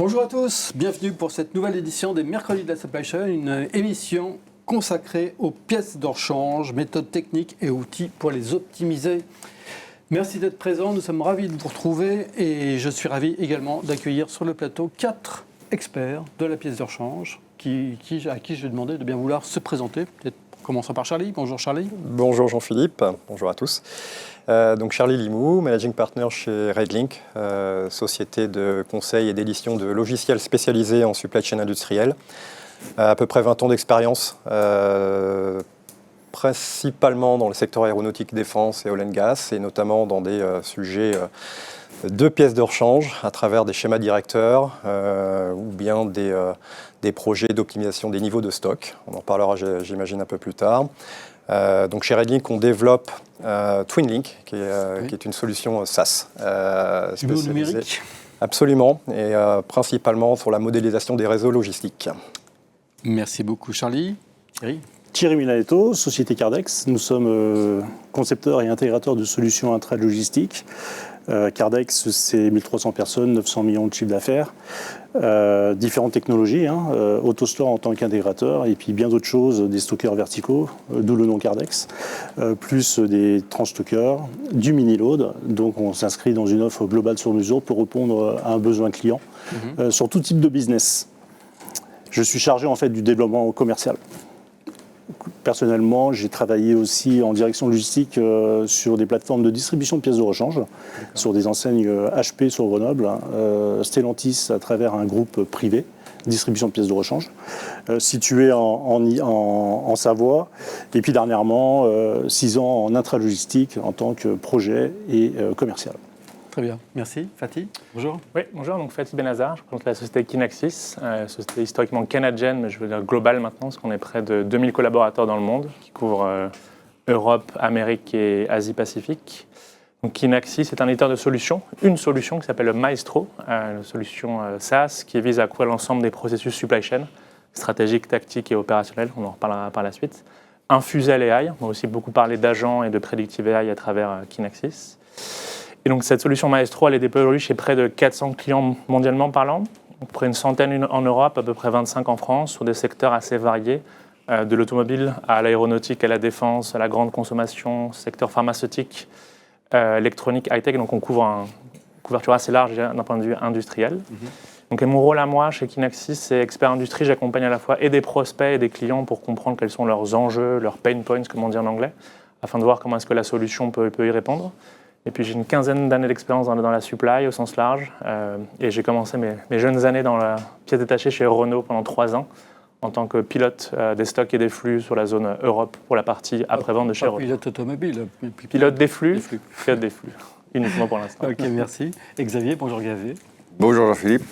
Bonjour à tous, bienvenue pour cette nouvelle édition des Mercredis de la Supply Chain, une émission consacrée aux pièces de rechange, méthodes techniques et outils pour les optimiser. Merci d'être présents, nous sommes ravis de vous retrouver et je suis ravi également d'accueillir sur le plateau 4 experts de la pièce de rechange à qui je vais demander de bien vouloir se présenter. Peut-être commençons par Charlie. Bonjour Charlie. Bonjour Jean-Philippe, bonjour à tous. Donc Charlie Limoux, Managing Partner chez RedLink, société de conseil et d'édition de logiciels spécialisés en supply chain industrielle. À peu près 20 ans d'expérience, principalement dans le secteur aéronautique, défense et oil and gas, et notamment dans des sujets de pièces de rechange à travers des schémas directeurs ou bien des projets d'optimisation des niveaux de stock. On en parlera, j'imagine, un peu plus tard. Donc chez RedLink, on développe TwinLink, qui est une solution SaaS spécialisée. Numérique. Absolument, et principalement sur la modélisation des réseaux logistiques. Merci beaucoup Charlie. Thierry. Thierry Milaneto, société Cardex. Nous sommes concepteurs et intégrateurs de solutions intralogistiques. Cardex, c'est 1300 personnes, 900 millions de chiffre d'affaires. Différentes technologies, AutoStore en tant qu'intégrateur, et puis bien d'autres choses, des stockers verticaux, d'où le nom Cardex, plus des transstockers, du mini-load. Donc on s'inscrit dans une offre globale sur mesure pour répondre à un besoin client sur tout type de business. Je suis chargé en fait du développement commercial. Personnellement, j'ai travaillé aussi en direction logistique sur des plateformes de distribution de pièces de rechange, sur des enseignes HP sur Grenoble, Stellantis à travers un groupe privé, distribution de pièces de rechange, situé en Savoie, et puis dernièrement, 6 ans en intralogistique en tant que projet et commercial. Très bien, merci. Fatih, bonjour. Oui, bonjour, donc Fatih Benazar, je représente la société Kinaxis, société historiquement canadienne, mais je veux dire globale maintenant, parce qu'on est près de 2000 collaborateurs dans le monde, qui couvrent Europe, Amérique et Asie-Pacifique. Donc Kinaxis est un éditeur de solutions, une solution qui s'appelle Maestro, une solution SaaS qui vise à couvrir l'ensemble des processus supply chain, stratégiques, tactiques et opérationnels, on en reparlera par la suite. Infusé à l'AI, on va aussi beaucoup parler d'agents et de predictive AI à travers Kinaxis. Et donc cette solution Maestro, elle est déployée aujourd'hui chez près de 400 clients mondialement parlant, à peu près une centaine en Europe, à peu près 25 en France, sur des secteurs assez variés, de l'automobile à l'aéronautique, à la défense, à la grande consommation, secteur pharmaceutique, électronique, high-tech. Donc on couvre une couverture assez large d'un point de vue industriel. Donc mon rôle à moi chez Kinaxis, c'est expert industrie. J'accompagne à la fois et des prospects et des clients pour comprendre quels sont leurs enjeux, leurs pain points, comme on dit en anglais, afin de voir comment est-ce que la solution peut y répondre. Et puis j'ai une quinzaine d'années d'expérience dans la supply au sens large. Et j'ai commencé mes jeunes années dans la pièce détachée chez Renault pendant 3 ans en tant que pilote des stocks et des flux sur la zone Europe pour la partie après-vente de chez Renault. Pilote automobile. Pilote des flux. Pilote des flux, uniquement pour l'instant. Ok, merci. Et Xavier, bonjour Xavier. Bonjour Jean-Philippe.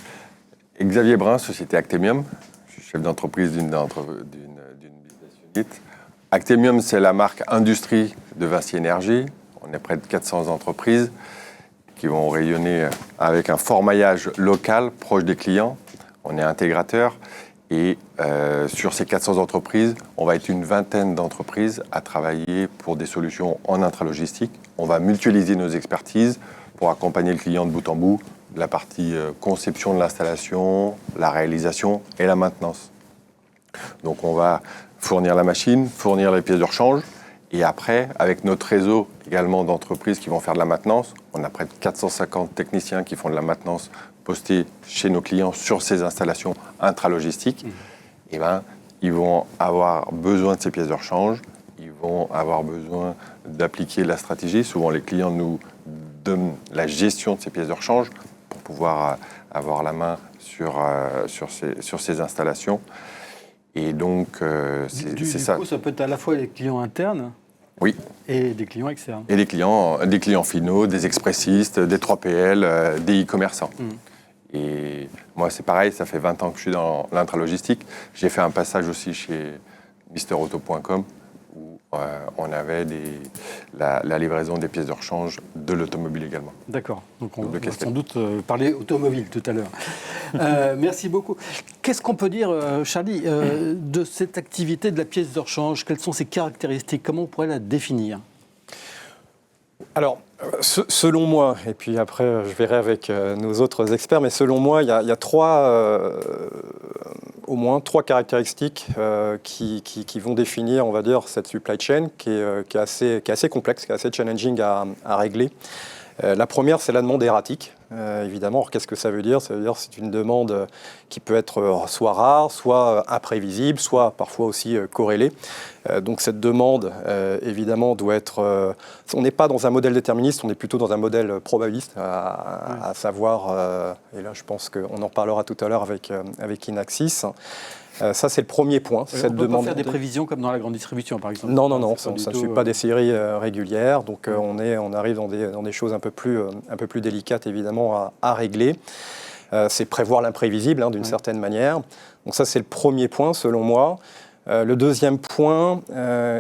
Xavier Brun, société Actemium. Je suis chef d'entreprise d'une business unit. Actemium, c'est la marque industrie de Vinci Énergie. On est près de 400 entreprises qui vont rayonner avec un fort maillage local, proche des clients. On est intégrateur et sur ces 400 entreprises, on va être une vingtaine d'entreprises à travailler pour des solutions en intralogistique. On va mutualiser nos expertises pour accompagner le client de bout en bout, de la partie conception de l'installation, la réalisation et la maintenance. Donc on va fournir la machine, fournir les pièces de rechange. Et après, avec notre réseau également d'entreprises qui vont faire de la maintenance, on a près de 450 techniciens qui font de la maintenance postée chez nos clients sur ces installations intralogistiques. Et ils vont avoir besoin de ces pièces de rechange, ils vont avoir besoin d'appliquer la stratégie. Souvent, les clients nous donnent la gestion de ces pièces de rechange pour pouvoir avoir la main sur ces installations. Et donc, c'est ça. Du coup, ça peut être à la fois les clients internes. Oui. Et des clients externes. Et des clients finaux, des expressistes, des 3PL, des e-commerçants. Et moi, c'est pareil, ça fait 20 ans que je suis dans l'intralogistique. J'ai fait un passage aussi chez MrAuto.com où on avait la livraison des pièces de rechange de l'automobile également. D'accord. Donc on va sans doute parler automobile tout à l'heure. Merci beaucoup. Qu'est-ce qu'on peut dire, Charlie, de cette activité de la pièce de rechange? Quelles sont ses caractéristiques? Comment on pourrait la définir? Alors, Selon moi, et puis après je verrai avec nos autres experts, mais selon moi, il y a au moins trois caractéristiques qui vont définir, on va dire, cette supply chain qui est assez complexe, qui est assez challenging à régler. La première, c'est la demande erratique. Évidemment, alors, qu'est-ce que ça veut dire? Ça veut dire que c'est une demande qui peut être soit rare, soit imprévisible, soit parfois aussi corrélée. Donc cette demande, évidemment, doit être... on n'est pas dans un modèle déterministe, on est plutôt dans un modèle probabiliste, à savoir, et là je pense qu'on en parlera tout à l'heure avec Inaxis. Ça, c'est le premier point. On ne peut pas faire des prévisions comme dans la grande distribution, par exemple. Non, ça ne suit pas des séries régulières. Donc, on arrive dans des choses un peu plus délicates, évidemment, à régler. C'est prévoir l'imprévisible, d'une certaine manière. Donc ça, c'est le premier point, selon moi. Le deuxième point,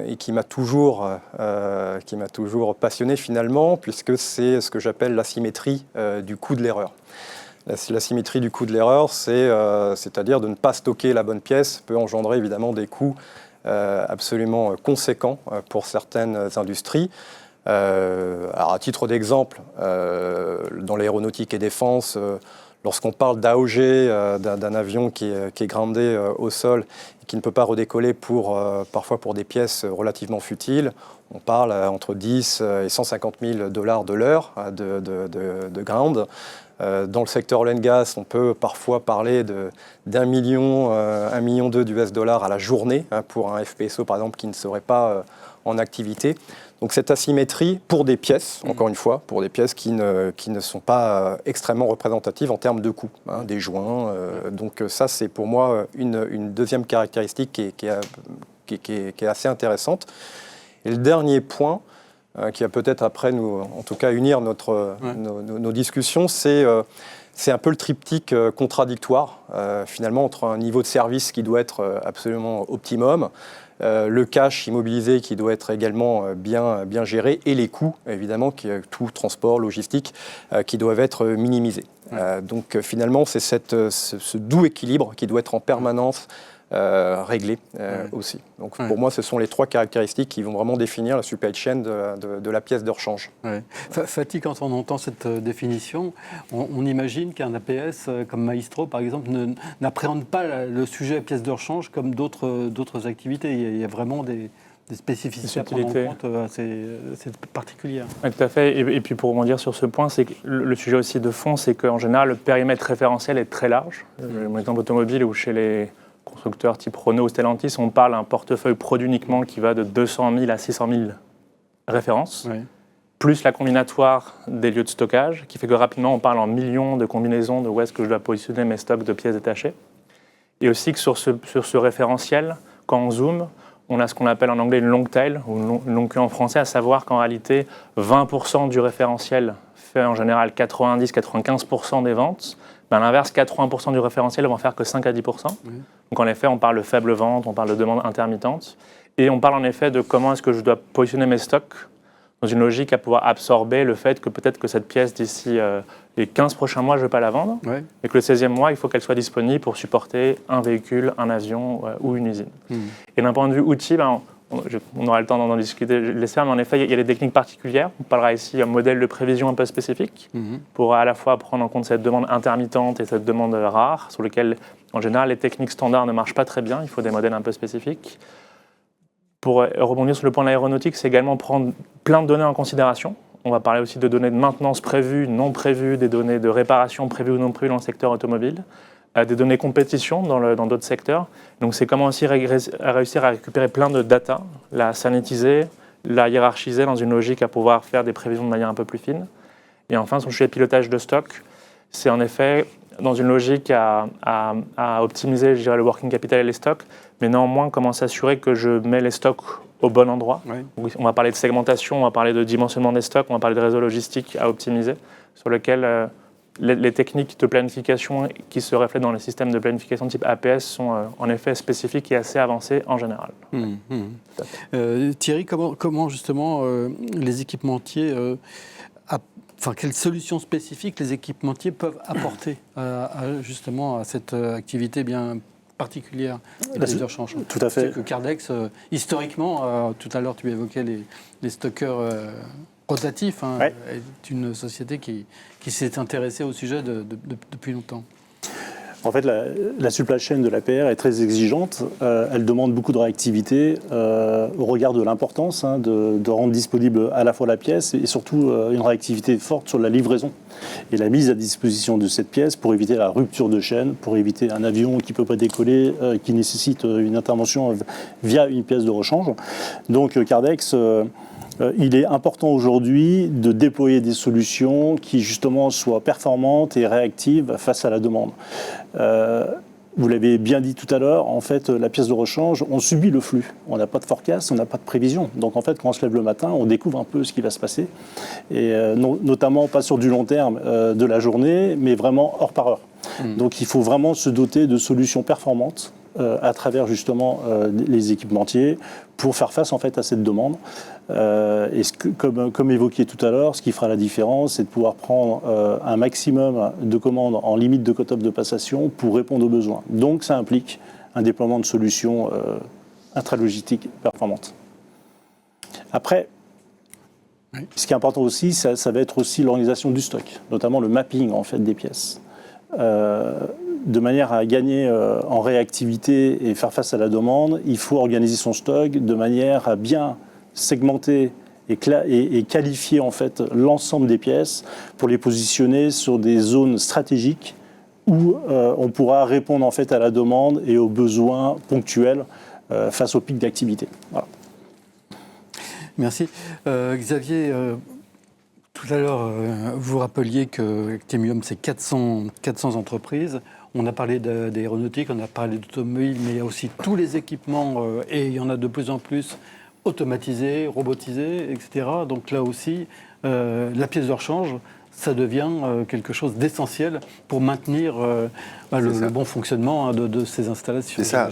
et qui m'a toujours passionné, finalement, puisque c'est ce que j'appelle l'asymétrie du coût de l'erreur. La symétrie du coût de l'erreur, c'est-à-dire de ne pas stocker la bonne pièce, peut engendrer évidemment des coûts absolument conséquents pour certaines industries. Alors à titre d'exemple, dans l'aéronautique et défense, lorsqu'on parle d'AOG, d'un avion qui est groundé au sol et qui ne peut pas redécoller parfois pour des pièces relativement futiles, on parle entre 10 et 150 000 $ de l'heure de ground. Dans le secteur oil and gas, on peut parfois parler d'1 million, 1,2 million d'US dollars à la journée pour un FPSO par exemple qui ne serait pas en activité. Donc cette asymétrie pour des pièces, encore une fois, pour des pièces qui ne sont pas extrêmement représentatives en termes de coûts, des joints. Donc ça, c'est pour moi une deuxième caractéristique qui est assez intéressante. Et le dernier point, qui va peut-être après nous, en tout cas, unir nos discussions, c'est un peu le triptyque contradictoire, finalement, entre un niveau de service qui doit être absolument optimum, le cash immobilisé qui doit être également bien géré, et les coûts, évidemment, tout transport, logistique, qui doivent être minimisés. Donc finalement, c'est ce doux équilibre qui doit être en permanence réglé aussi. Donc pour moi, ce sont les trois caractéristiques qui vont vraiment définir la supply chain de la pièce de rechange. Fatih, quand on entend cette définition, on imagine qu'un APS comme Maestro, par exemple, n'appréhende pas le sujet pièce de rechange comme d'autres activités. Il y a vraiment des spécificités à prendre en compte assez particulières. Oui, tout à fait. Et puis pour rebondir sur ce point, c'est que le sujet aussi de fond, c'est qu'en général, le périmètre référentiel est très large. Mon exemple automobile ou chez les constructeurs type Renault ou Stellantis, on parle d'un portefeuille produit uniquement qui va de 200 000 à 600 000 références, plus la combinatoire des lieux de stockage, qui fait que rapidement on parle en millions de combinaisons de où est-ce que je dois positionner mes stocks de pièces détachées. Et aussi que sur ce référentiel, quand on zoome, on a ce qu'on appelle en anglais une long tail, ou une longue queue en français, à savoir qu'en réalité, 20% du référentiel fait en général 90-95% des ventes. À l'inverse, 80% du référentiel vont faire que 5 à 10%. Donc en effet, on parle de faible vente, on parle de demande intermittente. Et on parle en effet de comment est-ce que je dois positionner mes stocks dans une logique à pouvoir absorber le fait que peut-être que cette pièce, d'ici les 15 prochains mois, je ne vais pas la vendre. Et que le 16e mois, il faut qu'elle soit disponible pour supporter un véhicule, un avion ou une usine. Et d'un point de vue outil, on aura le temps d'en discuter, je l'espère, mais en effet, il y a des techniques particulières. On parlera ici d'un modèle de prévision un peu spécifique pour à la fois prendre en compte cette demande intermittente et cette demande rare, sur lesquelles, en général, les techniques standards ne marchent pas très bien. Il faut des modèles un peu spécifiques. Pour rebondir sur le point de l'aéronautique, c'est également prendre plein de données en considération. On va parler aussi de données de maintenance prévues, non prévues, des données de réparation prévues ou non prévues dans le secteur automobile, des données compétition dans d'autres secteurs. Donc c'est comment aussi réussir à récupérer plein de data, la sanitiser, la hiérarchiser dans une logique à pouvoir faire des prévisions de manière un peu plus fine. Et enfin, sur le sujet de pilotage de stock, c'est en effet dans une logique à optimiser, je dirais, le working capital et les stocks, mais néanmoins comment s'assurer que je mets les stocks au bon endroit. On va parler de segmentation, on va parler de dimensionnement des stocks, on va parler de réseau logistique à optimiser, sur lequel les techniques de planification qui se reflètent dans les systèmes de planification type APS sont en effet spécifiques et assez avancées en général. Thierry, comment justement les équipementiers, quelles solutions spécifiques les équipementiers peuvent apporter justement à cette activité bien particulière de rechange? Tout à fait. C'est que Kardex, historiquement, tout à l'heure tu évoquais les stockeurs Rotatif Ouais. est une société qui s'est intéressée au sujet depuis longtemps. En fait, la supply chain de l'APR est très exigeante. Elle demande beaucoup de réactivité au regard de l'importance de rendre disponible à la fois la pièce et surtout une réactivité forte sur la livraison et la mise à disposition de cette pièce pour éviter la rupture de chaîne, pour éviter un avion qui ne peut pas décoller, qui nécessite une intervention via une pièce de rechange. Donc Kardex... il est important aujourd'hui de déployer des solutions qui justement soient performantes et réactives face à la demande. Vous l'avez bien dit tout à l'heure, en fait, la pièce de rechange, on subit le flux. On n'a pas de forecast, on n'a pas de prévision. Donc en fait, quand on se lève le matin, on découvre un peu ce qui va se passer. Et notamment pas sur du long terme de la journée, mais vraiment heure par heure. Donc il faut vraiment se doter de solutions performantes à travers justement les équipementiers pour faire face en fait à cette demande. Et comme évoqué tout à l'heure, ce qui fera la différence, c'est de pouvoir prendre un maximum de commandes en limite de cut-off de passation pour répondre aux besoins. Donc ça implique un déploiement de solutions intralogistiques performantes. Après, ce qui est important aussi, ça va être aussi l'organisation du stock, notamment le mapping en fait des pièces. De manière à gagner en réactivité et faire face à la demande, il faut organiser son stock de manière à bien segmenter et qualifier en fait l'ensemble des pièces pour les positionner sur des zones stratégiques où on pourra répondre en fait à la demande et aux besoins ponctuels face au pic d'activité. Voilà. Merci. Xavier, tout à l'heure, vous rappeliez que Actemium, c'est 400 entreprises. On a parlé d'aéronautique, on a parlé d'automobile, mais il y a aussi tous les équipements, et il y en a de plus en plus, automatisés, robotisés, etc. Donc là aussi, la pièce de rechange, ça devient quelque chose d'essentiel pour maintenir le bon fonctionnement de ces installations. C'est ça.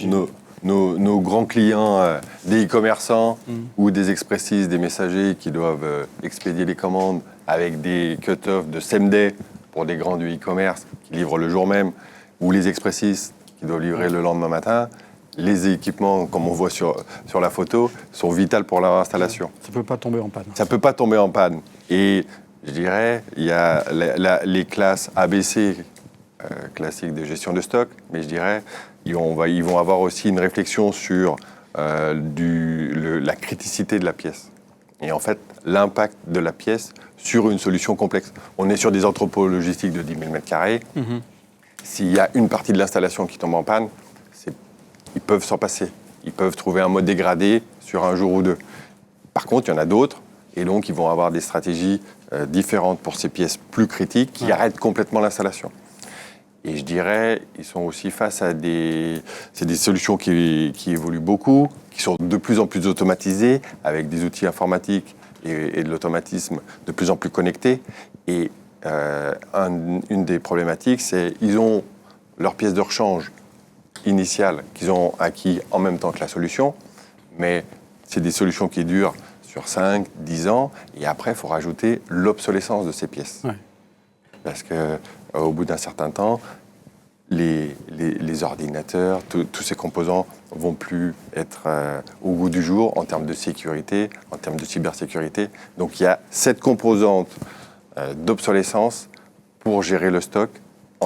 Nos grands clients, des e-commerçants ou des expressistes, des messagers qui doivent expédier les commandes avec des cut-offs de same day pour des grands du e-commerce qui livrent le jour même, ou les expressistes qui doivent livrer le lendemain matin, les équipements, comme on voit sur la photo, sont vitaux pour leur installation. Ça ne peut pas tomber en panne. Ça ne peut pas tomber en panne. Et je dirais, il y a les classes ABC, classiques de gestion de stock, mais je dirais, ils vont avoir aussi une réflexion sur la criticité de la pièce. Et en fait, l'impact de la pièce sur une solution complexe. On est sur des entrepôts logistiques de 10 000 m². S'il y a une partie de l'installation qui tombe en panne, ils peuvent s'en passer. Ils peuvent trouver un mode dégradé sur un jour ou deux. Par contre, il y en a d'autres, et donc ils vont avoir des stratégies différentes pour ces pièces plus critiques qui arrêtent complètement l'installation. Et je dirais, ils sont aussi face à c'est des solutions qui évoluent beaucoup, qui sont de plus en plus automatisées, avec des outils informatiques et de l'automatisme de plus en plus connectés. Et une des problématiques, c'est qu'ils ont leur pièce de rechange initiale qu'ils ont acquis en même temps que la solution, mais c'est des solutions qui durent sur 5, 10 ans, et après, il faut rajouter l'obsolescence de ces pièces. Ouais. Parce qu'au bout d'un certain temps, les ordinateurs, tous ces composants vont plus être au goût du jour en termes de sécurité, en termes de cybersécurité. Donc il y a cette composante d'obsolescence pour gérer le stock,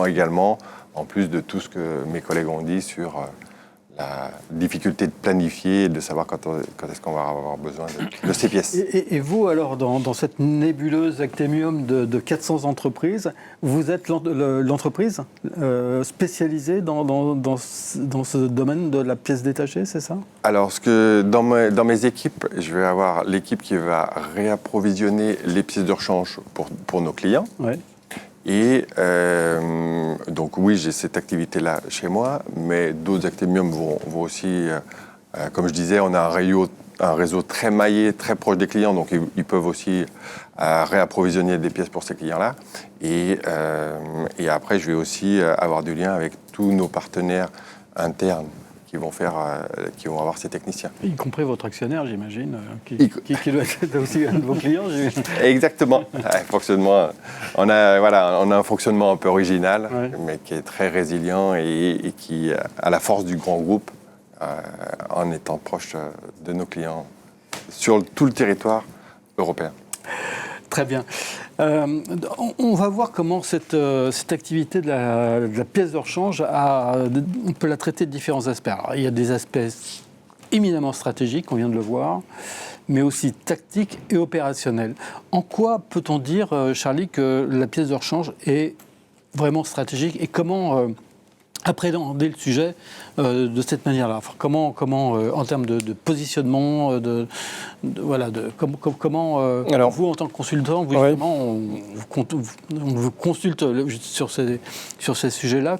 également, en plus de tout ce que mes collègues ont dit sur la difficulté de planifier et de savoir quand est-ce qu'on va avoir besoin de ces pièces. Et vous, alors, dans cette nébuleuse Actemium de 400 entreprises, vous êtes l'entreprise spécialisée dans ce domaine de la pièce détachée, c'est ça? Alors, dans mes équipes, je vais avoir l'équipe qui va réapprovisionner les pièces de rechange pour nos clients. Ouais. Et donc oui, j'ai cette activité-là chez moi, mais d'autres Actemium vont aussi, comme je disais, on a un réseau très maillé, très proche des clients, donc ils peuvent aussi réapprovisionner des pièces pour ces clients-là. Et après, je vais aussi avoir du lien avec tous nos partenaires internes qui vont avoir ces techniciens. Y compris votre actionnaire, j'imagine, qui doit être aussi un de vos clients. Exactement. On a un fonctionnement un peu original, mais qui est très résilient et qui a la force du grand groupe en étant proche de nos clients sur tout le territoire européen. Très bien. On va voir comment cette activité de la pièce de rechange, on peut la traiter de différents aspects. Alors, il y a des aspects éminemment stratégiques, on vient de le voir, mais aussi tactiques et opérationnels. En quoi peut-on dire, Charlie, que la pièce de rechange est vraiment stratégique et comment appréhender le sujet de cette manière-là? Enfin, comment en termes de positionnement, comment Alors, vous, en tant que consultant, vous, ouais. justement, on vous consulte sur ces sujets-là.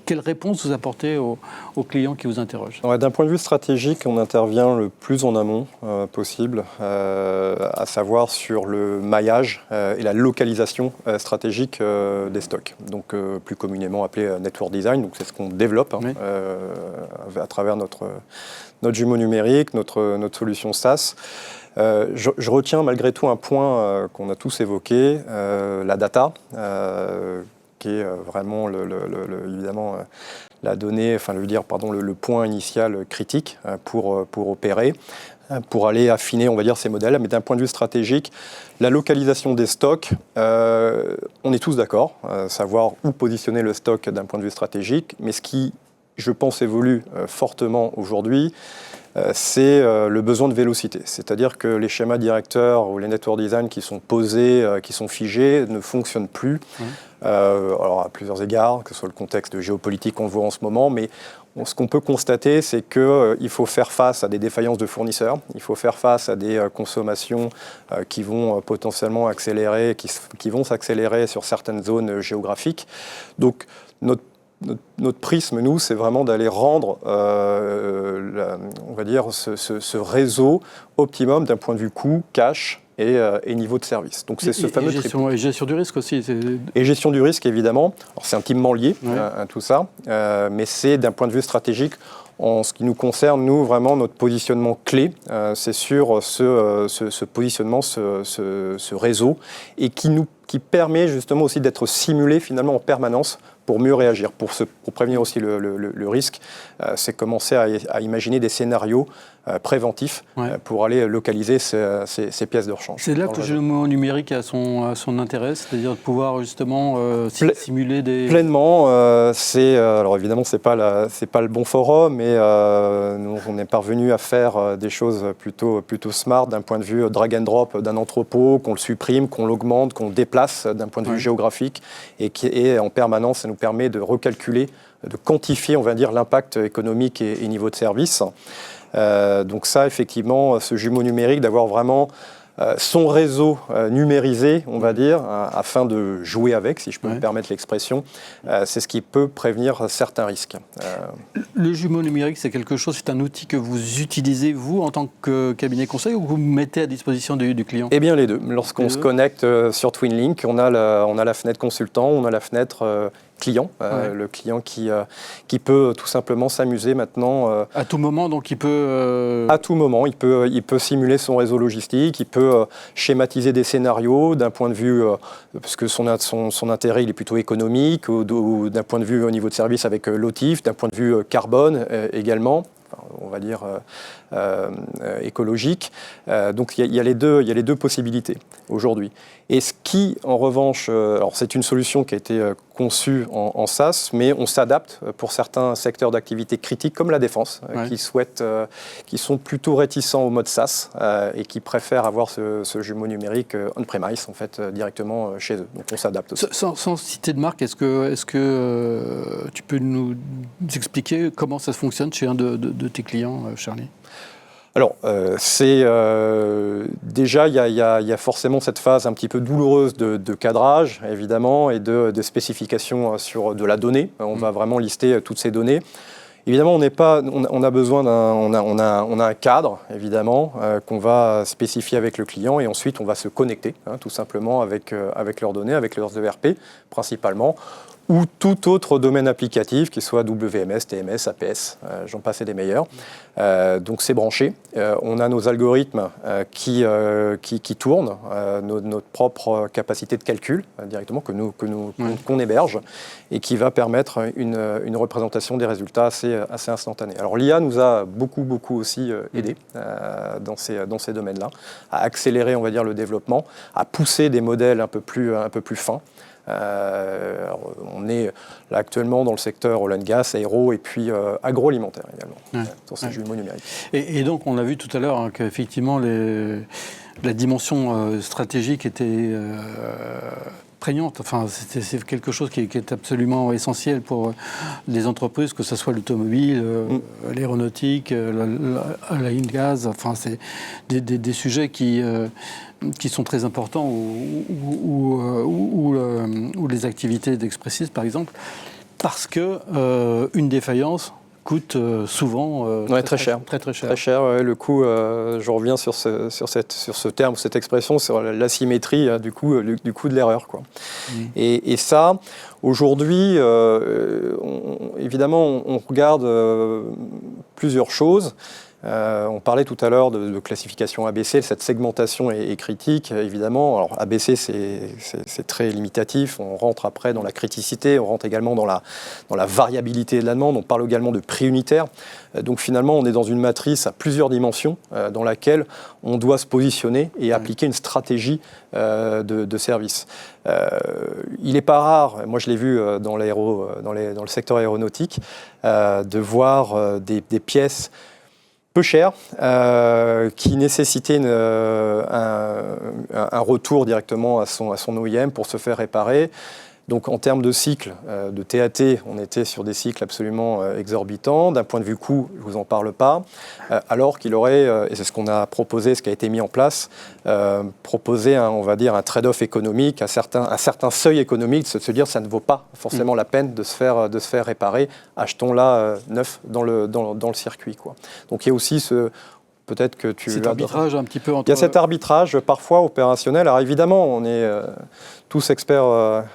Quelle réponse vous apportez aux clients qui vous interrogent? Ouais, d'un point de vue stratégique, on intervient le plus en amont possible, à savoir sur le maillage et la localisation stratégique des stocks, donc plus communément appelé network design. Donc c'est ce qu'on développe Oui. à travers notre jumeau numérique, notre solution SaaS. Je retiens malgré tout un point qu'on a tous évoqué, la data, qui est vraiment évidemment la donnée, le point initial critique pour opérer, pour aller affiner, on va dire, ces modèles. Mais d'un point de vue stratégique, la localisation des stocks, on est tous d'accord, savoir où positionner le stock d'un point de vue stratégique, mais ce qui, je pense, évolue fortement aujourd'hui, c'est le besoin de vélocité. C'est-à-dire que les schémas directeurs ou les network design qui sont posés, qui sont figés, ne fonctionnent plus. Alors à plusieurs égards, que ce soit le contexte géopolitique qu'on voit en ce moment, mais ce qu'on peut constater, c'est qu'il faut faire face à des défaillances de fournisseurs, il faut faire face à des consommations qui vont potentiellement accélérer, qui vont s'accélérer sur certaines zones géographiques. Donc notre prisme, nous, c'est vraiment d'aller rendre, on va dire, ce réseau optimum d'un point de vue coût, cash et niveau de service. Donc c'est ce fameux et gestion du risque aussi. Et gestion du risque, évidemment. Alors, c'est intimement lié Ouais. à tout ça, mais c'est d'un point de vue stratégique, en ce qui nous concerne, nous, vraiment, notre positionnement clé, c'est sur ce positionnement, ce réseau, et qui permet justement aussi d'être simulé finalement en permanence pour mieux réagir, pour prévenir aussi le risque. C'est commencer à imaginer des scénarios préventifs pour aller localiser ces pièces de rechange. C'est là que le jumeau numérique a son intérêt, c'est-à-dire de pouvoir justement simuler des... Pleinement. Alors évidemment, c'est pas le bon forum, mais nous, on est parvenu à faire des choses plutôt smart d'un point de vue drag and drop d'un entrepôt, qu'on le supprime, qu'on l'augmente, qu'on le déplace d'un point de vue géographique, et en permanence, ça nous permet de recalculer, de quantifier, on va dire, l'impact économique et niveau de service. Donc ça, effectivement, ce jumeau numérique, d'avoir vraiment son réseau numérisé, on va dire, afin de jouer avec, si je peux me permettre l'expression, c'est ce qui peut prévenir certains risques. Le jumeau numérique, c'est quelque chose, c'est un outil que vous utilisez, vous, en tant que cabinet conseil, ou que vous mettez à disposition du client? Eh bien, les deux. Lorsqu'on se connecte sur TwinLink, on a la fenêtre consultant, on a la fenêtre client, le client qui peut tout simplement s'amuser maintenant. À tout moment, donc il peut... À tout moment, il peut simuler son réseau logistique, il peut schématiser des scénarios d'un point de vue, parce que son intérêt il est plutôt économique, ou d'un point de vue au niveau de service avec l'OTIF, d'un point de vue carbone également. On va dire écologique. Donc il y a les deux possibilités aujourd'hui. Et ce qui, en revanche, alors c'est une solution qui a été conçue en SaaS, mais on s'adapte pour certains secteurs d'activité critiques comme la défense, qui sont plutôt réticents au mode SaaS et qui préfèrent avoir ce jumeau numérique on-premise en fait directement chez eux. Donc on s'adapte aussi. Sans citer de marque, est-ce que tu peux nous expliquer comment ça fonctionne chez un de tes clients, Charlie? Alors, déjà, il y a forcément cette phase un petit peu douloureuse de cadrage, évidemment, et de spécification sur de la donnée. On va vraiment lister toutes ces données. Évidemment, on a besoin on a un cadre, évidemment, qu'on va spécifier avec le client, et ensuite on va se connecter, tout simplement, avec leurs données, avec leurs ERP, principalement, ou tout autre domaine applicatif, qu'il soit WMS, TMS, APS, j'en passe et des meilleurs. Donc c'est branché. On a nos algorithmes qui tournent, notre propre capacité de calcul directement qu'on héberge et qui va permettre une représentation des résultats assez instantanée. Alors l'IA nous a beaucoup aussi aidé dans ces domaines-là, à accélérer, on va dire, le développement, à pousser des modèles un peu plus fins. On est là actuellement dans le secteur oil and gas, aéro et puis agroalimentaire également, sur ces jumeaux numériques. Et donc on a vu tout à l'heure qu'effectivement la dimension stratégique était prégnante. Enfin, c'est quelque chose qui est absolument essentiel pour les entreprises, que ce soit l'automobile, l'aéronautique, la gaz. Enfin, c'est des sujets qui sont très importants, ou les activités d'Expressis, par exemple, parce que une défaillance coûte souvent très cher. Très cher. Très cher. Le coût, je reviens sur ce terme, cette expression, sur l'asymétrie du coût de l'erreur, quoi. Et ça, aujourd'hui, évidemment, on regarde plusieurs choses. On parlait tout à l'heure de classification ABC, cette segmentation est critique, évidemment. Alors ABC, c'est très limitatif, on rentre après dans la criticité, on rentre également dans la variabilité de la demande, on parle également de prix unitaire. Donc finalement, on est dans une matrice à plusieurs dimensions dans laquelle on doit se positionner et appliquer une stratégie de service. Il n'est pas rare, moi je l'ai vu dans le secteur aéronautique, de voir des pièces peu cher, qui nécessitait un retour directement à son OEM pour se faire réparer. Donc en termes de cycle, de TAT, on était sur des cycles absolument exorbitants. D'un point de vue coût, je ne vous en parle pas. Alors qu'il aurait, et c'est ce qu'on a proposé, ce qui a été mis en place, proposer on va dire un trade-off économique, un certain seuil économique, de se dire ça ne vaut pas forcément la peine de se faire réparer. Achetons-la neuf dans le circuit, quoi. Donc il y a aussi peut-être que cet arbitrage un petit peu entre... Il y a cet arbitrage parfois opérationnel. Alors évidemment, on est tous experts,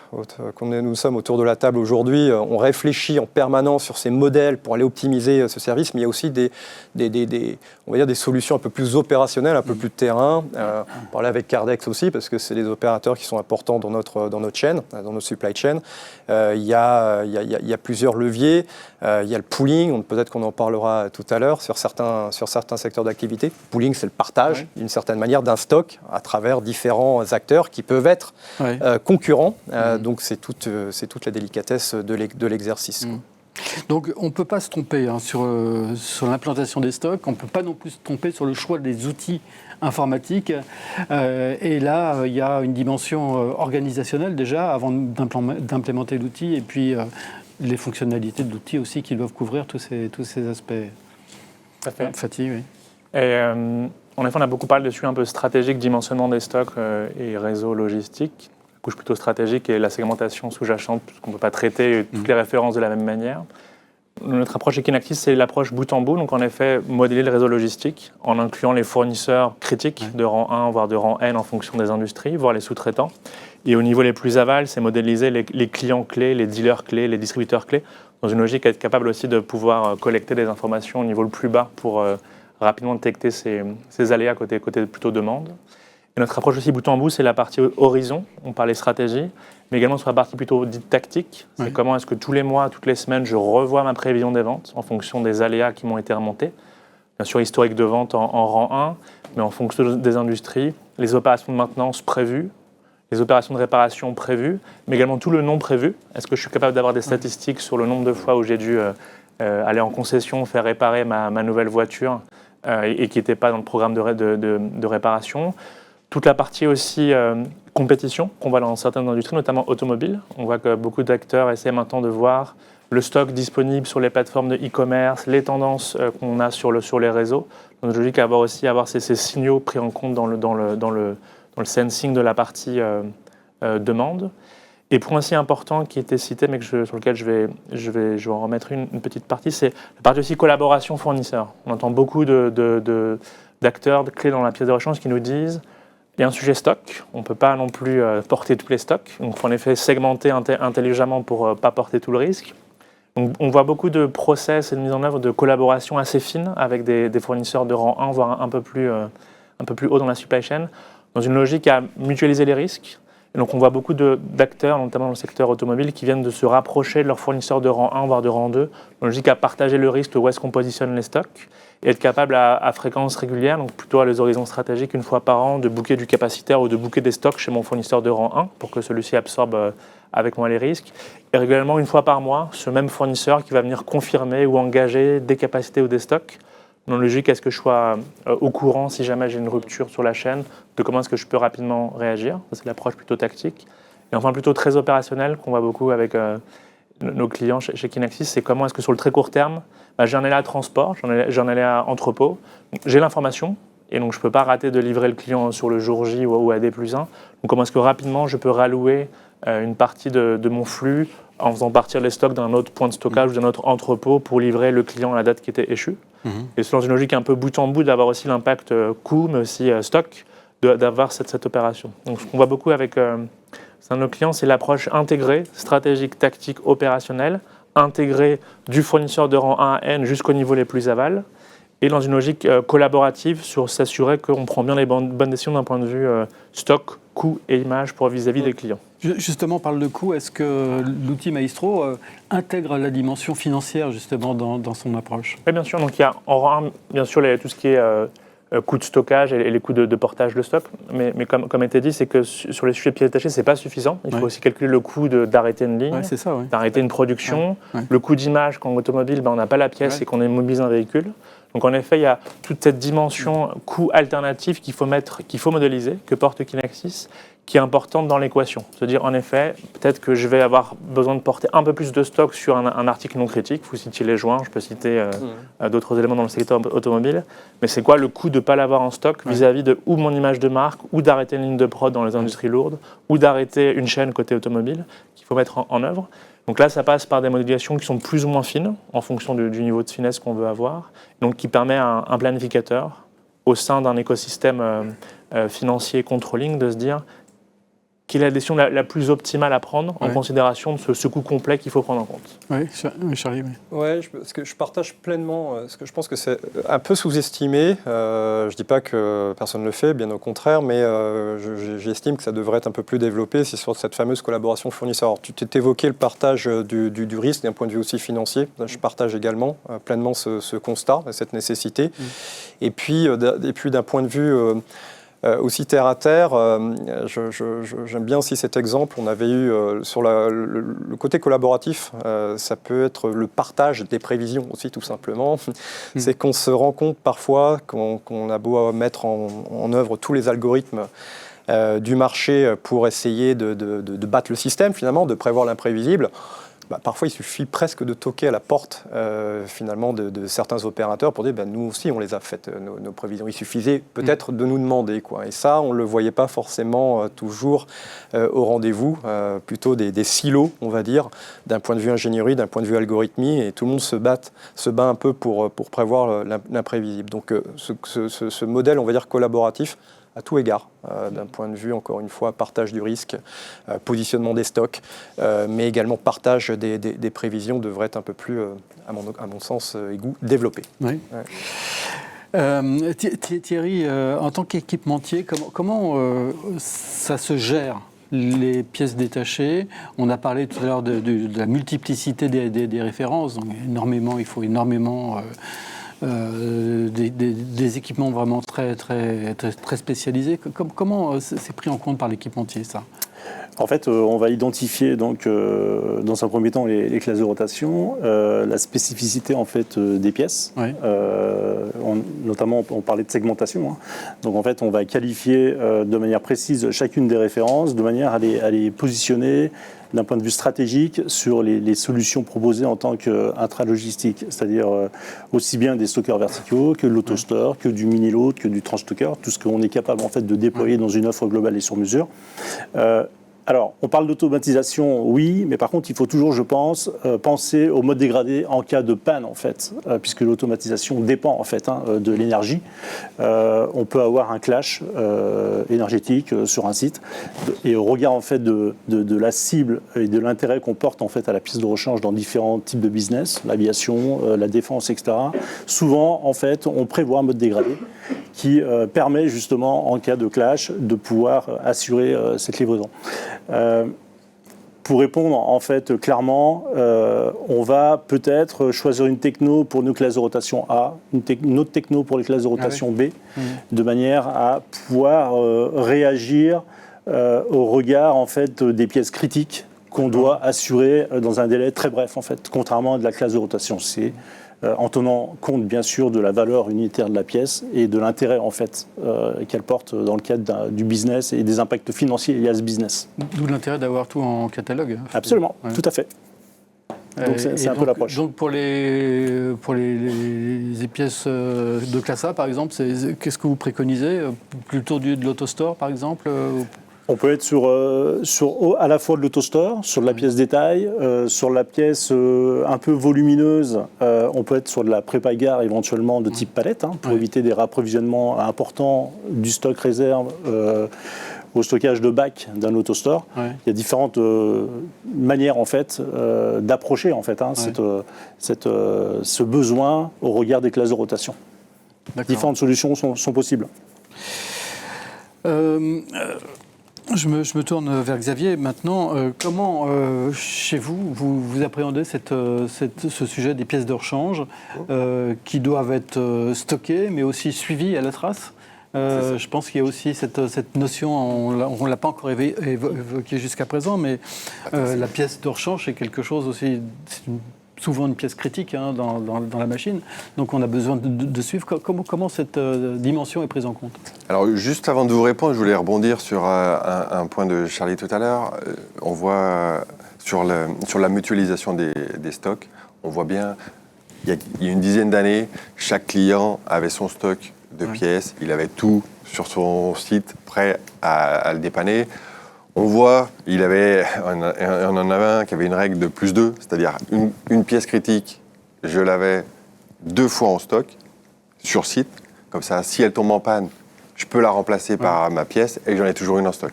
nous sommes autour de la table aujourd'hui, on réfléchit en permanence sur ces modèles pour aller optimiser ce service, mais il y a aussi on va dire des solutions un peu plus opérationnelles, un peu plus de terrain. On parlait avec Cardex aussi, parce que c'est des opérateurs qui sont importants dans notre chaîne, dans notre supply chain. Il y a plusieurs leviers. Il y a le pooling, peut-être qu'on en parlera tout à l'heure, sur certains secteurs d'activité. Pooling, c'est le partage, d'une certaine manière, d'un stock à travers différents acteurs qui peuvent être concurrents. Donc c'est toute la délicatesse de l'exercice. Donc on ne peut pas se tromper sur l'implantation des stocks, on ne peut pas non plus se tromper sur le choix des outils informatiques. Et là, il y a une dimension organisationnelle déjà, avant d'implémenter l'outil, et puis les fonctionnalités de l'outil aussi qui doivent couvrir tous ces aspects. Fatih, oui. Et en effet, on a beaucoup parlé dessus, un peu stratégique, dimensionnement des stocks et réseau logistique. La couche plutôt stratégique et la segmentation sous-jacente, puisqu'on ne peut pas traiter toutes les références de la même manière. Notre approche chez Kinaxis, c'est l'approche bout en bout. Donc en effet, modéliser le réseau logistique en incluant les fournisseurs critiques de rang 1, voire de rang N en fonction des industries, voire les sous-traitants. Et au niveau les plus aval, c'est modéliser les clients clés, les dealers clés, les distributeurs clés, dans une logique à être capable aussi de pouvoir collecter des informations au niveau le plus bas pour rapidement détecter ces aléas côté plutôt demande. Et notre approche aussi bout en bout, c'est la partie horizon, on parlait stratégie, mais également sur la partie plutôt dite tactique. C'est comment est-ce que tous les mois, toutes les semaines, je revois ma prévision des ventes en fonction des aléas qui m'ont été remontés. Bien sûr, historique de vente en rang 1, mais en fonction des industries, les opérations de maintenance prévues, les opérations de réparation prévues, mais également tout le non prévu. Est-ce que je suis capable d'avoir des statistiques sur le nombre de fois où j'ai dû aller en concession, faire réparer ma nouvelle voiture et qui n'était pas dans le programme de réparation. Toute la partie aussi compétition qu'on voit dans certaines industries, notamment automobiles. On voit que beaucoup d'acteurs essaient maintenant de voir le stock disponible sur les plateformes de e-commerce, les tendances qu'on a sur les réseaux. Donc, je dis avoir ces signaux pris en compte dans le sensing de la partie demande. Et point aussi important qui était cité, mais sur lequel je vais en remettre une petite partie, c'est la partie aussi collaboration fournisseur. On entend beaucoup d'acteurs, de clés dans la pièce de rechange qui nous disent il y a un sujet stock, on ne peut pas non plus porter tous les stocks, donc il faut en effet segmenter intelligemment pour ne pas porter tout le risque. Donc, on voit beaucoup de process et de mise en œuvre de collaboration assez fine avec des fournisseurs de rang 1, voire un peu plus haut dans la supply chain, dans une logique à mutualiser les risques. Et donc on voit beaucoup d'acteurs, notamment dans le secteur automobile, qui viennent de se rapprocher de leurs fournisseurs de rang 1, voire de rang 2, dans une logique à partager le risque de où est-ce qu'on positionne les stocks, et être capable à fréquence régulière, donc plutôt à les horizons stratégiques, une fois par an, de booker du capacitaire ou de booker des stocks chez mon fournisseur de rang 1, pour que celui-ci absorbe avec moi les risques. Et régulièrement, une fois par mois, ce même fournisseur qui va venir confirmer ou engager des capacités ou des stocks, dans la logique, est-ce que je sois au courant si jamais j'ai une rupture sur la chaîne, de comment est-ce que je peux rapidement réagir. Ça, c'est l'approche plutôt tactique. Et enfin, plutôt très opérationnelle, qu'on voit beaucoup avec nos clients chez Kinaxis, c'est comment est-ce que sur le très court terme, j'en ai là à transport, j'en ai là à entrepôt, j'ai l'information, et donc je ne peux pas rater de livrer le client sur le jour J ou à D+1. Donc comment est-ce que rapidement je peux rallouer une partie de mon flux en faisant partir les stocks d'un autre point de stockage ou d'un autre entrepôt pour livrer le client à la date qui était échue. Et c'est dans une logique un peu bout en bout d'avoir aussi l'impact coût, mais aussi stock, d'avoir cette opération. Donc ce qu'on voit beaucoup avec certains de nos clients, c'est l'approche intégrée, stratégique, tactique, opérationnelle, intégrée du fournisseur de rang 1 à N jusqu'au niveau les plus aval, et dans une logique collaborative sur s'assurer qu'on prend bien les bonnes décisions d'un point de vue stock, coût et image pour vis-à-vis des clients. Justement, on parle de coût. Est-ce que l'outil Maestro intègre la dimension financière justement dans son approche? Oui, bien sûr. Donc il y a en rang 1, bien sûr, tout ce qui est coûts de stockage et les coûts de portage de stock. Mais comme a été dit, c'est que sur les sujets de pièces détachées, ce n'est pas suffisant. Il faut aussi calculer le coût d'arrêter une ligne, d'arrêter une production, le coût d'image quand en automobile, on n'a pas la pièce et qu'on immobilise un véhicule. Donc en effet, il y a toute cette dimension coût alternatif qu'il faut modéliser, que porte Kinaxis, qui est importante dans l'équation. C'est-à-dire, en effet, peut-être que je vais avoir besoin de porter un peu plus de stock sur un article non critique. Vous citiez les joints, je peux citer d'autres éléments dans le secteur automobile. Mais c'est quoi le coût de ne pas l'avoir en stock vis-à-vis de ou mon image de marque, ou d'arrêter une ligne de prod dans les industries lourdes, ou d'arrêter une chaîne côté automobile qu'il faut mettre en œuvre. Donc là, ça passe par des modélisations qui sont plus ou moins fines en fonction du niveau de finesse qu'on veut avoir, donc qui permet à un planificateur, au sein d'un écosystème financier controlling, de se dire quelle est la décision la plus optimale à prendre en considération de ce coût complet qu'il faut prendre en compte. Oui, Charlie. Oui, parce que je partage pleinement ce que je pense que c'est un peu sous-estimé. Je ne dis pas que personne ne le fait, bien au contraire, mais j'estime que ça devrait être un peu plus développé. C'est sur cette fameuse collaboration fournisseur. Alors, tu t'es évoqué le partage du risque d'un point de vue aussi financier. Je partage également pleinement ce constat, cette nécessité. Et puis d'un point de vue aussi terre à terre, j'aime bien aussi cet exemple. On avait eu sur le côté collaboratif, ça peut être le partage des prévisions aussi tout simplement. C'est qu'on se rend compte parfois qu'on a beau mettre en œuvre tous les algorithmes du marché pour essayer de battre le système finalement, de prévoir l'imprévisible. Parfois, il suffit presque de toquer à la porte finalement de certains opérateurs pour dire nous aussi, on les a faites, nos prévisions. Il suffisait peut-être de nous demander, quoi. Et ça, on ne le voyait pas forcément toujours au rendez-vous, plutôt des silos, on va dire, d'un point de vue ingénierie, d'un point de vue algorithmie, et tout le monde se bat un peu pour prévoir l'imprévisible. Donc, ce modèle, on va dire, collaboratif, à tout égard, d'un point de vue, encore une fois, partage du risque, positionnement des stocks, mais également partage des prévisions devrait être un peu plus, à mon sens et goût, développé. Oui. Ouais. Thierry, en tant qu'équipementier, comment ça se gère les pièces détachées? On a parlé tout à l'heure de la multiplicité des références, donc il faut énormément... des équipements vraiment très spécialisés. Comment c'est pris en compte par l'équipementier, ça? En fait, on va identifier donc, dans un premier temps les classes de rotation, la spécificité en fait des pièces. Oui. Notamment, on parlait de segmentation. Donc en fait, on va qualifier de manière précise chacune des références, de manière à les positionner d'un point de vue stratégique sur les solutions proposées en tant qu'intralogistique, c'est-à-dire aussi bien des stockeurs verticaux que de l'autostore, que du mini-load, que du transstocker, tout ce qu'on est capable en fait de déployer dans une offre globale et sur mesure. Alors, on parle d'automatisation, oui, mais par contre, il faut toujours, je pense, penser au mode dégradé en cas de panne, en fait, puisque l'automatisation dépend, en fait, de l'énergie. On peut avoir un clash énergétique sur un site, et au regard, en fait, de la cible et de l'intérêt qu'on porte, en fait, à la pièce de rechange dans différents types de business, l'aviation, la défense, etc., souvent, en fait, on prévoit un mode dégradé qui permet, justement, en cas de clash, de pouvoir assurer cette livraison. Pour répondre en fait clairement, on va peut-être choisir une techno pour nos classes de rotation A, une autre techno pour les classes de rotation B, de manière à pouvoir réagir au regard en fait des pièces critiques qu'on doit assurer dans un délai très bref en fait, contrairement à de la classe de rotation C. En tenant compte bien sûr de la valeur unitaire de la pièce et de l'intérêt en fait qu'elle porte dans le cadre du business et des impacts financiers liés à ce business. D'où l'intérêt d'avoir tout en catalogue. Absolument, tout à fait. Donc c'est un peu l'approche. Donc pour les pièces de classe A par exemple, qu'est-ce que vous préconisez? Plutôt de l'autostore par exemple? On peut être sur à la fois de l'autostore, sur de la pièce détail, sur la pièce un peu volumineuse. On peut être sur de la prépa-gare éventuellement de type palette, pour éviter des rapprovisionnements importants du stock réserve au stockage de bac d'un autostore. Il y a différentes manières en fait d'approcher en fait ce besoin au regard des classes de rotation. Différentes solutions sont possibles. Je me tourne vers Xavier maintenant. Comment, chez vous, vous appréhendez ce sujet des pièces de rechange qui doivent être stockées, mais aussi suivies à la trace? Je pense qu'il y a aussi cette notion, on ne l'a pas encore évoquée jusqu'à présent, mais la pièce de rechange, c'est quelque chose aussi, souvent une pièce critique dans la machine. Donc on a besoin de suivre. Comment cette dimension est prise en compte? Alors juste avant de vous répondre, je voulais rebondir sur un point de Charlie tout à l'heure. On voit sur la mutualisation des stocks, on voit bien, il y a une dizaine d'années, chaque client avait son stock de pièces, il avait tout sur son site prêt à le dépanner. On voit, on en avait un qui avait une règle de +2, c'est-à-dire une pièce critique, je l'avais 2 fois en stock, sur site. Comme ça, si elle tombe en panne, je peux la remplacer par ma pièce et j'en ai toujours une en stock.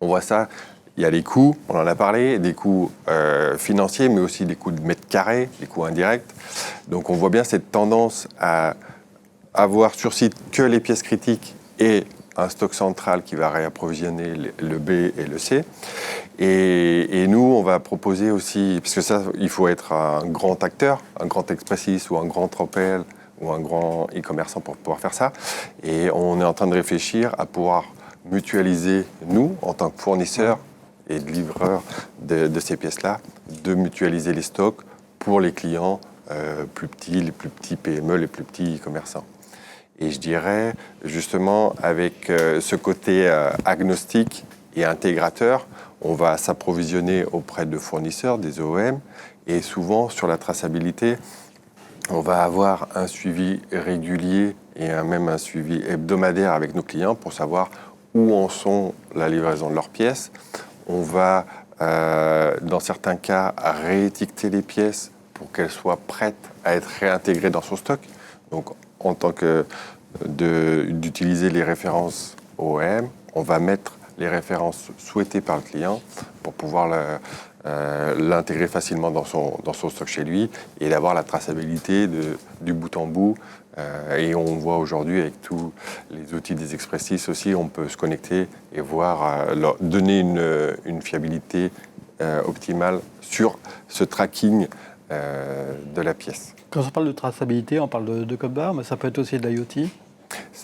On voit ça, il y a les coûts, on en a parlé, des coûts financiers, mais aussi des coûts de mètre carré, des coûts indirects. Donc on voit bien cette tendance à avoir sur site que les pièces critiques et un stock central qui va réapprovisionner le B et le C. Et nous, on va proposer aussi, parce que ça, il faut être un grand acteur, un grand Expressis ou un grand Tropel ou un grand e-commerçant pour pouvoir faire ça. Et on est en train de réfléchir à pouvoir mutualiser, nous, en tant que fournisseurs et livreurs de ces pièces-là, de mutualiser les stocks pour les clients plus petits, les plus petits PME, les plus petits e-commerçants. Et je dirais, justement, avec ce côté agnostique et intégrateur, on va s'approvisionner auprès de fournisseurs, des OEM, et souvent, sur la traçabilité, on va avoir un suivi régulier et même un suivi hebdomadaire avec nos clients pour savoir où en sont la livraison de leurs pièces. On va, dans certains cas, réétiqueter les pièces pour qu'elles soient prêtes à être réintégrées dans son stock. Donc, en tant que d'utiliser les références OEM, on va mettre les références souhaitées par le client pour pouvoir l'intégrer facilement dans son stock chez lui et d'avoir la traçabilité du bout en bout. Et on voit aujourd'hui avec tous les outils des Expressis aussi, on peut se connecter et voir, leur donner une fiabilité optimale sur ce tracking de la pièce. Quand on parle de traçabilité, on parle de code barre, mais ça peut être aussi de l'IoT.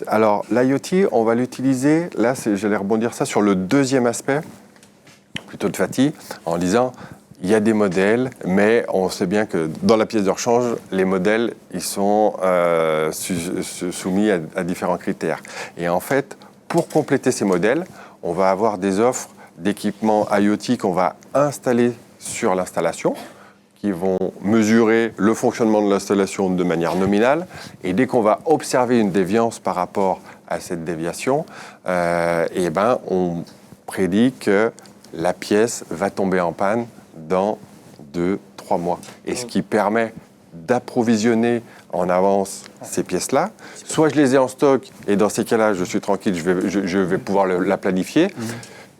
Alors, l'IoT, on va l'utiliser, là, j'allais rebondir ça sur le deuxième aspect, plutôt de Fatih, en disant, il y a des modèles, mais on sait bien que dans la pièce de rechange, les modèles, ils sont soumis à différents critères. Et en fait, pour compléter ces modèles, on va avoir des offres d'équipements IoT qu'on va installer sur l'installation, qui vont mesurer le fonctionnement de l'installation de manière nominale. Et dès qu'on va observer une déviance par rapport à cette déviation, on prédit que la pièce va tomber en panne dans 2-3 mois. Et ce qui permet d'approvisionner en avance ces pièces-là. Soit je les ai en stock et dans ces cas-là, je suis tranquille, je vais pouvoir la planifier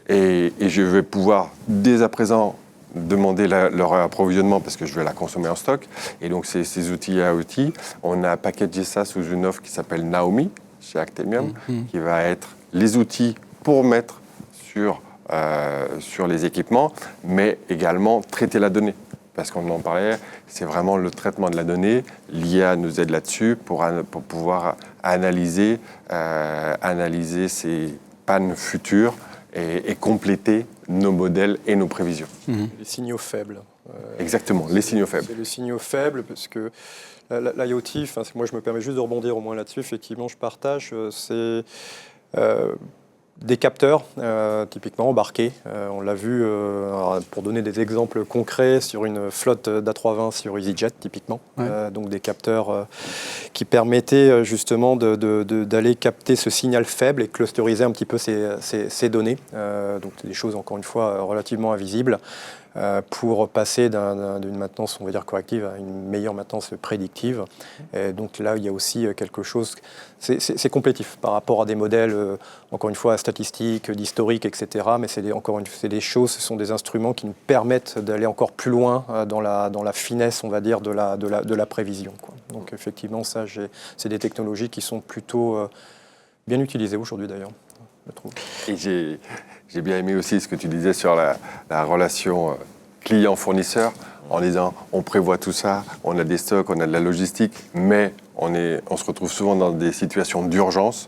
et je vais pouvoir dès à présent demander leur approvisionnement parce que je vais la consommer en stock. Et donc ces outils IoT, on a packagé ça sous une offre qui s'appelle Naomi chez Actemium, qui va être les outils pour mettre sur les équipements, mais également traiter la donnée. Parce qu'on en parlait, c'est vraiment le traitement de la donnée. L'IA nous aide là-dessus pour pouvoir analyser ces pannes futures et compléter nos modèles et nos prévisions. Les signaux faibles. Exactement, les signaux faibles. C'est les signaux faibles parce que l'IoT, moi je me permets juste de rebondir au moins là-dessus, effectivement je partage, c'est des capteurs typiquement embarqués. On l'a vu, pour donner des exemples concrets, sur une flotte d'A320 sur EasyJet typiquement. Donc des capteurs qui permettaient justement d'aller capter ce signal faible et clusteriser un petit peu ces données. Donc des choses encore une fois relativement invisibles. Pour passer d'une maintenance, on va dire, corrective à une meilleure maintenance prédictive. Et donc là, il y a aussi quelque chose, c'est complétif par rapport à des modèles, encore une fois, statistiques, d'historique, etc. Mais c'est des choses, ce sont des instruments qui nous permettent d'aller encore plus loin dans la finesse, on va dire, de la prévision, quoi. Donc effectivement, ça, c'est des technologies qui sont plutôt bien utilisées aujourd'hui d'ailleurs, je trouve. Et j'ai bien aimé aussi ce que tu disais sur la relation client-fournisseur, en disant on prévoit tout ça, on a des stocks, on a de la logistique, mais on se retrouve souvent dans des situations d'urgence.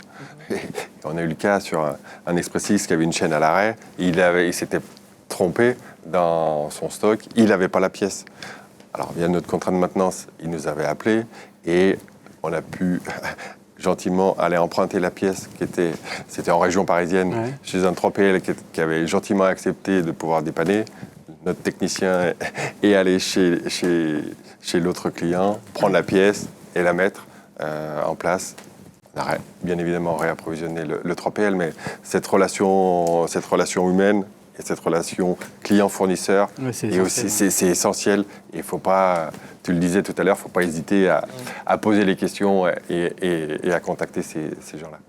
Et on a eu le cas sur un expressiste qui avait une chaîne à l'arrêt, il s'était trompé dans son stock, il n'avait pas la pièce. Alors via notre contrat de maintenance, il nous avait appelé et on a pu gentiment aller emprunter la pièce c'était en région parisienne, chez un 3PL qui avait gentiment accepté de pouvoir dépanner. Notre technicien est allé chez l'autre client, prendre la pièce et la mettre en place. On a bien évidemment réapprovisionné le 3PL, mais cette relation humaine et cette relation client-fournisseur, c'est essentiel. Il ne faut pas, tu le disais tout à l'heure, il ne faut pas hésiter à poser les questions et à contacter ces gens-là.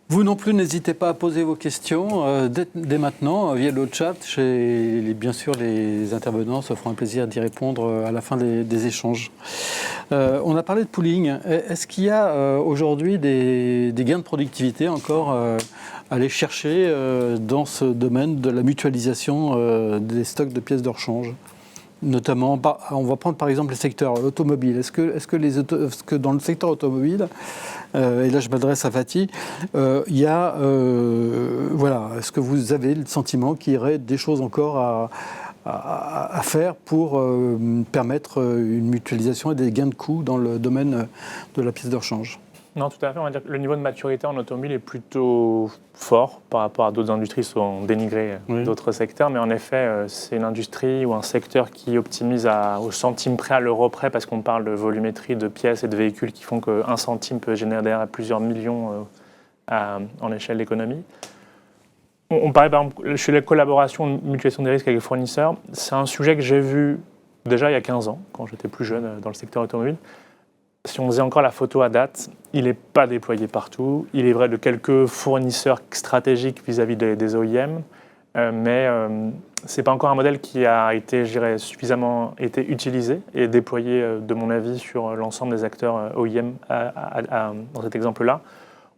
Vous non plus, n'hésitez pas à poser vos questions dès maintenant via le chat. Bien sûr, les intervenants se feront un plaisir d'y répondre à la fin des échanges. On a parlé de pooling. Est-ce qu'il y a aujourd'hui des gains de productivité encore à aller chercher dans ce domaine de la mutualisation des stocks de pièces de rechange ? Notamment, on va prendre par exemple le secteur automobile. Est-ce que dans le secteur automobile, et là je m'adresse à Fatih, il y a, est-ce que vous avez le sentiment qu'il y aurait des choses encore à faire pour permettre une mutualisation et des gains de coûts dans le domaine de la pièce de rechange ? Non, tout à fait. On va dire que le niveau de maturité en automobile est plutôt fort par rapport à d'autres industries qui sont dénigrées d'autres secteurs. Mais en effet, c'est une industrie ou un secteur qui optimise au centime près, à l'euro près, parce qu'on parle de volumétrie de pièces et de véhicules qui font qu'un centime peut générer derrière plusieurs millions en échelle d'économie. On parlait par exemple, chez les collaborations, mutualisation des risques avec les fournisseurs. C'est un sujet que j'ai vu déjà il y a 15 ans, quand j'étais plus jeune dans le secteur automobile. Si on faisait encore la photo à date, il n'est pas déployé partout. Il est vrai de quelques fournisseurs stratégiques vis-à-vis des OEM, mais ce n'est pas encore un modèle qui a été, je dirais, suffisamment été utilisé et déployé, de mon avis, sur l'ensemble des acteurs OEM dans cet exemple-là.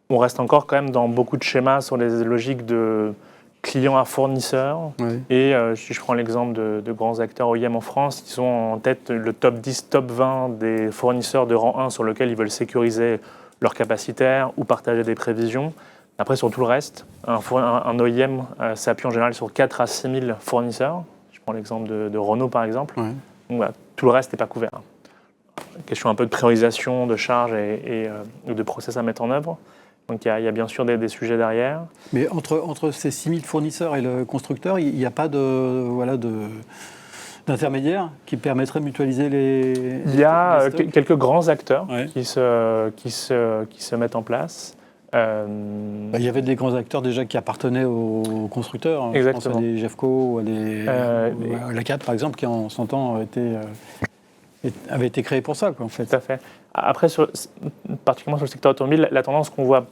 On reste encore quand même dans beaucoup de schémas sur les logiques de clients à fournisseurs. Et si je prends l'exemple de grands acteurs OEM en France, ils ont en tête le top 10, top 20 des fournisseurs de rang 1 sur lesquels ils veulent sécuriser leurs capacitaires ou partager des prévisions. Après, sur tout le reste, un OEM s'appuie en général sur 4 à 6 000 fournisseurs. Je prends l'exemple de Renault, par exemple. Donc, voilà, tout le reste n'est pas couvert. Question un peu de priorisation, de charges et de process à mettre en œuvre. Donc il y a bien sûr des sujets derrière. Mais entre ces 6 000 fournisseurs et le constructeur, il n'y a pas d'intermédiaire qui permettrait de mutualiser les Il y a quelques grands acteurs qui se mettent en place. Il y avait des grands acteurs déjà qui appartenaient aux constructeurs. Hein. Exactement. Je pense à des Jeffco ou à la 4 par exemple, qui en son temps avait été créé pour ça, quoi, en fait. Tout à fait. Après, particulièrement sur le secteur automobile, la tendance qu'on voit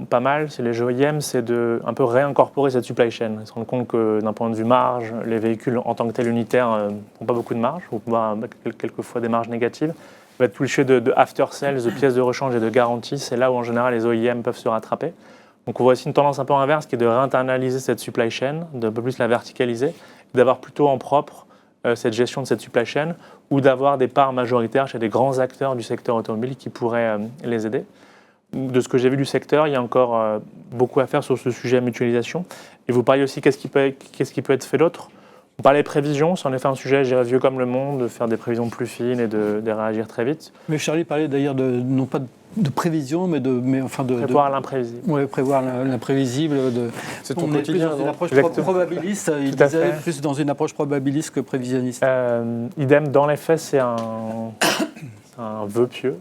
pas mal, c'est les OEM, c'est de un peu réincorporer cette supply chain. Ils se rendent compte que d'un point de vue marge, les véhicules en tant que tels unitaires n'ont pas beaucoup de marge, ou voire quelquefois des marges négatives. Va être touché de after sales, de pièces de rechange et de garantie. C'est là où en général les OEM peuvent se rattraper. Donc on voit aussi une tendance un peu inverse qui est de réinternaliser cette supply chain, de un peu plus la verticaliser, d'avoir plutôt en propre cette gestion de cette supply chain, ou d'avoir des parts majoritaires chez des grands acteurs du secteur automobile qui pourraient les aider. De ce que j'ai vu du secteur, il y a encore beaucoup à faire sur ce sujet mutualisation. Et vous parliez aussi qu'est-ce qui peut être fait d'autre. On parlait prévision, c'est en effet un sujet, j'irais vieux comme le monde, de faire des prévisions plus fines et de réagir très vite. Mais Charlie parlait d'ailleurs non pas de prévision, mais enfin de prévoir l'imprévisible. Oui, prévoir l'imprévisible. C'est ton on est plus quotidien, dans une non? approche Exactement. probabiliste. Il Tout à disait fait. plus dans une approche probabiliste que prévisionniste. Idem, dans les faits, c'est un vœu pieux.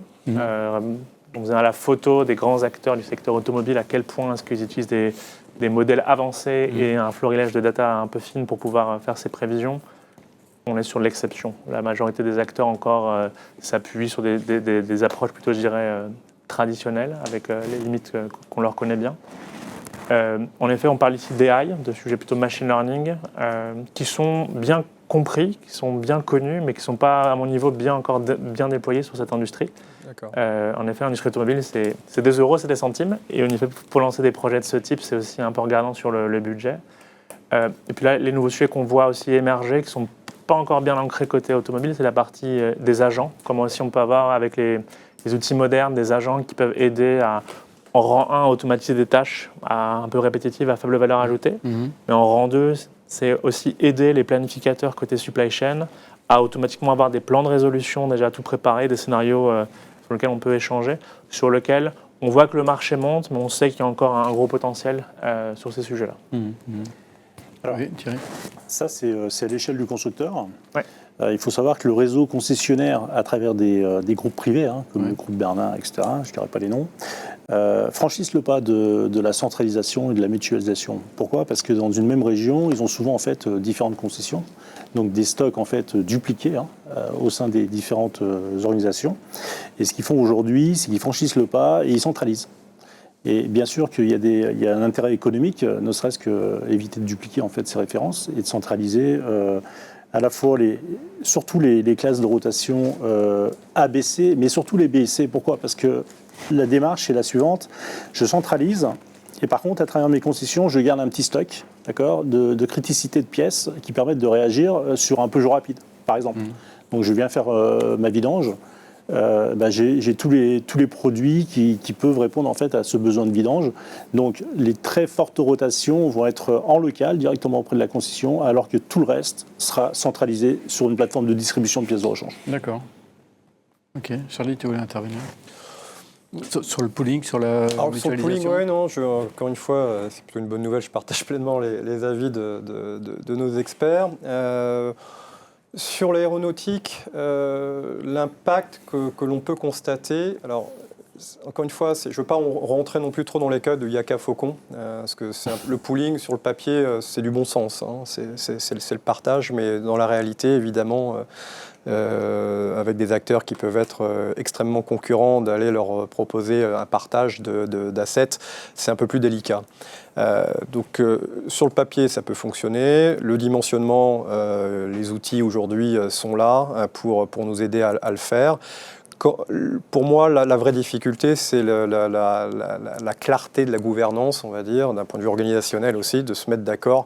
On faisait à la photo des grands acteurs du secteur automobile, à quel point est-ce qu'ils utilisent des modèles avancés et un florilège de data un peu fine pour pouvoir faire ces prévisions. On est sur l'exception. La majorité des acteurs encore s'appuient sur des approches plutôt, je dirais, traditionnelles, avec les limites qu'on leur connaît bien. En effet, on parle ici d'AI, de sujets plutôt machine learning, qui sont bien compris, qui sont bien connus, mais qui ne sont pas, à mon niveau, bien déployés sur cette industrie. En effet, l'industrie automobile, c'est des euros, c'est des centimes. Et en effet, pour lancer des projets de ce type, c'est aussi un peu regardant sur le budget. Et puis là, les nouveaux sujets qu'on voit aussi émerger, qui ne sont pas encore bien ancrés côté automobile, c'est la partie des agents. Comment aussi on peut avoir, avec les outils modernes, des agents qui peuvent aider à, en rang 1, automatiser des tâches un peu répétitives à faible valeur ajoutée. Mais en rang 2, c'est aussi aider les planificateurs côté supply chain à automatiquement avoir des plans de résolution déjà tout préparés, des scénarios sur lesquels on peut échanger, sur lesquels on voit que le marché monte, mais on sait qu'il y a encore un gros potentiel sur ces sujets-là. Alors, oui, Thierry. Ça, c'est à l'échelle du constructeur. Ouais. Il faut savoir que le réseau concessionnaire, à travers des groupes privés, comme le groupe Bernard, etc., je ne dirai pas les noms, franchissent le pas de la centralisation et de la mutualisation. Pourquoi ? Parce que dans une même région, ils ont souvent en fait différentes concessions, donc des stocks en fait dupliqués au sein des différentes organisations. Et ce qu'ils font aujourd'hui, c'est qu'ils franchissent le pas et ils centralisent. Et bien sûr qu'il y a un intérêt économique, ne serait-ce qu'éviter de dupliquer en fait ces références et de centraliser à la fois surtout les classes de rotation A, B, C, mais surtout les B et C. Pourquoi ? Parce que la démarche est la suivante. Je centralise et par contre, à travers mes concessions, je garde un petit stock, d'accord, de criticité de pièces qui permettent de réagir sur un Peugeot rapide, par exemple. Donc je viens faire ma vidange. J'ai tous les produits qui peuvent répondre en fait à ce besoin de vidange. Donc les très fortes rotations vont être en local, directement auprès de la concession, alors que tout le reste sera centralisé sur une plateforme de distribution de pièces de rechange. D'accord. Ok. Charlie, tu voulais intervenir sur le pooling, sur la Alors, sur le mutualisation. pooling, non, encore une fois, c'est plutôt une bonne nouvelle. Je partage pleinement les avis de nos experts. Sur l'aéronautique, l'impact que l'on peut constater, alors encore une fois, je ne veux pas rentrer non plus trop dans les cas de Yaka Faucon, parce que le pooling sur le papier, c'est du bon sens, c'est le partage, mais dans la réalité, évidemment, avec des acteurs qui peuvent être extrêmement concurrents, d'aller leur proposer un partage d'assets, c'est un peu plus délicat. Donc sur le papier, ça peut fonctionner. Le dimensionnement, les outils aujourd'hui sont là pour nous aider à le faire. Pour moi, la vraie difficulté, c'est la clarté de la gouvernance, on va dire, d'un point de vue organisationnel aussi, de se mettre d'accord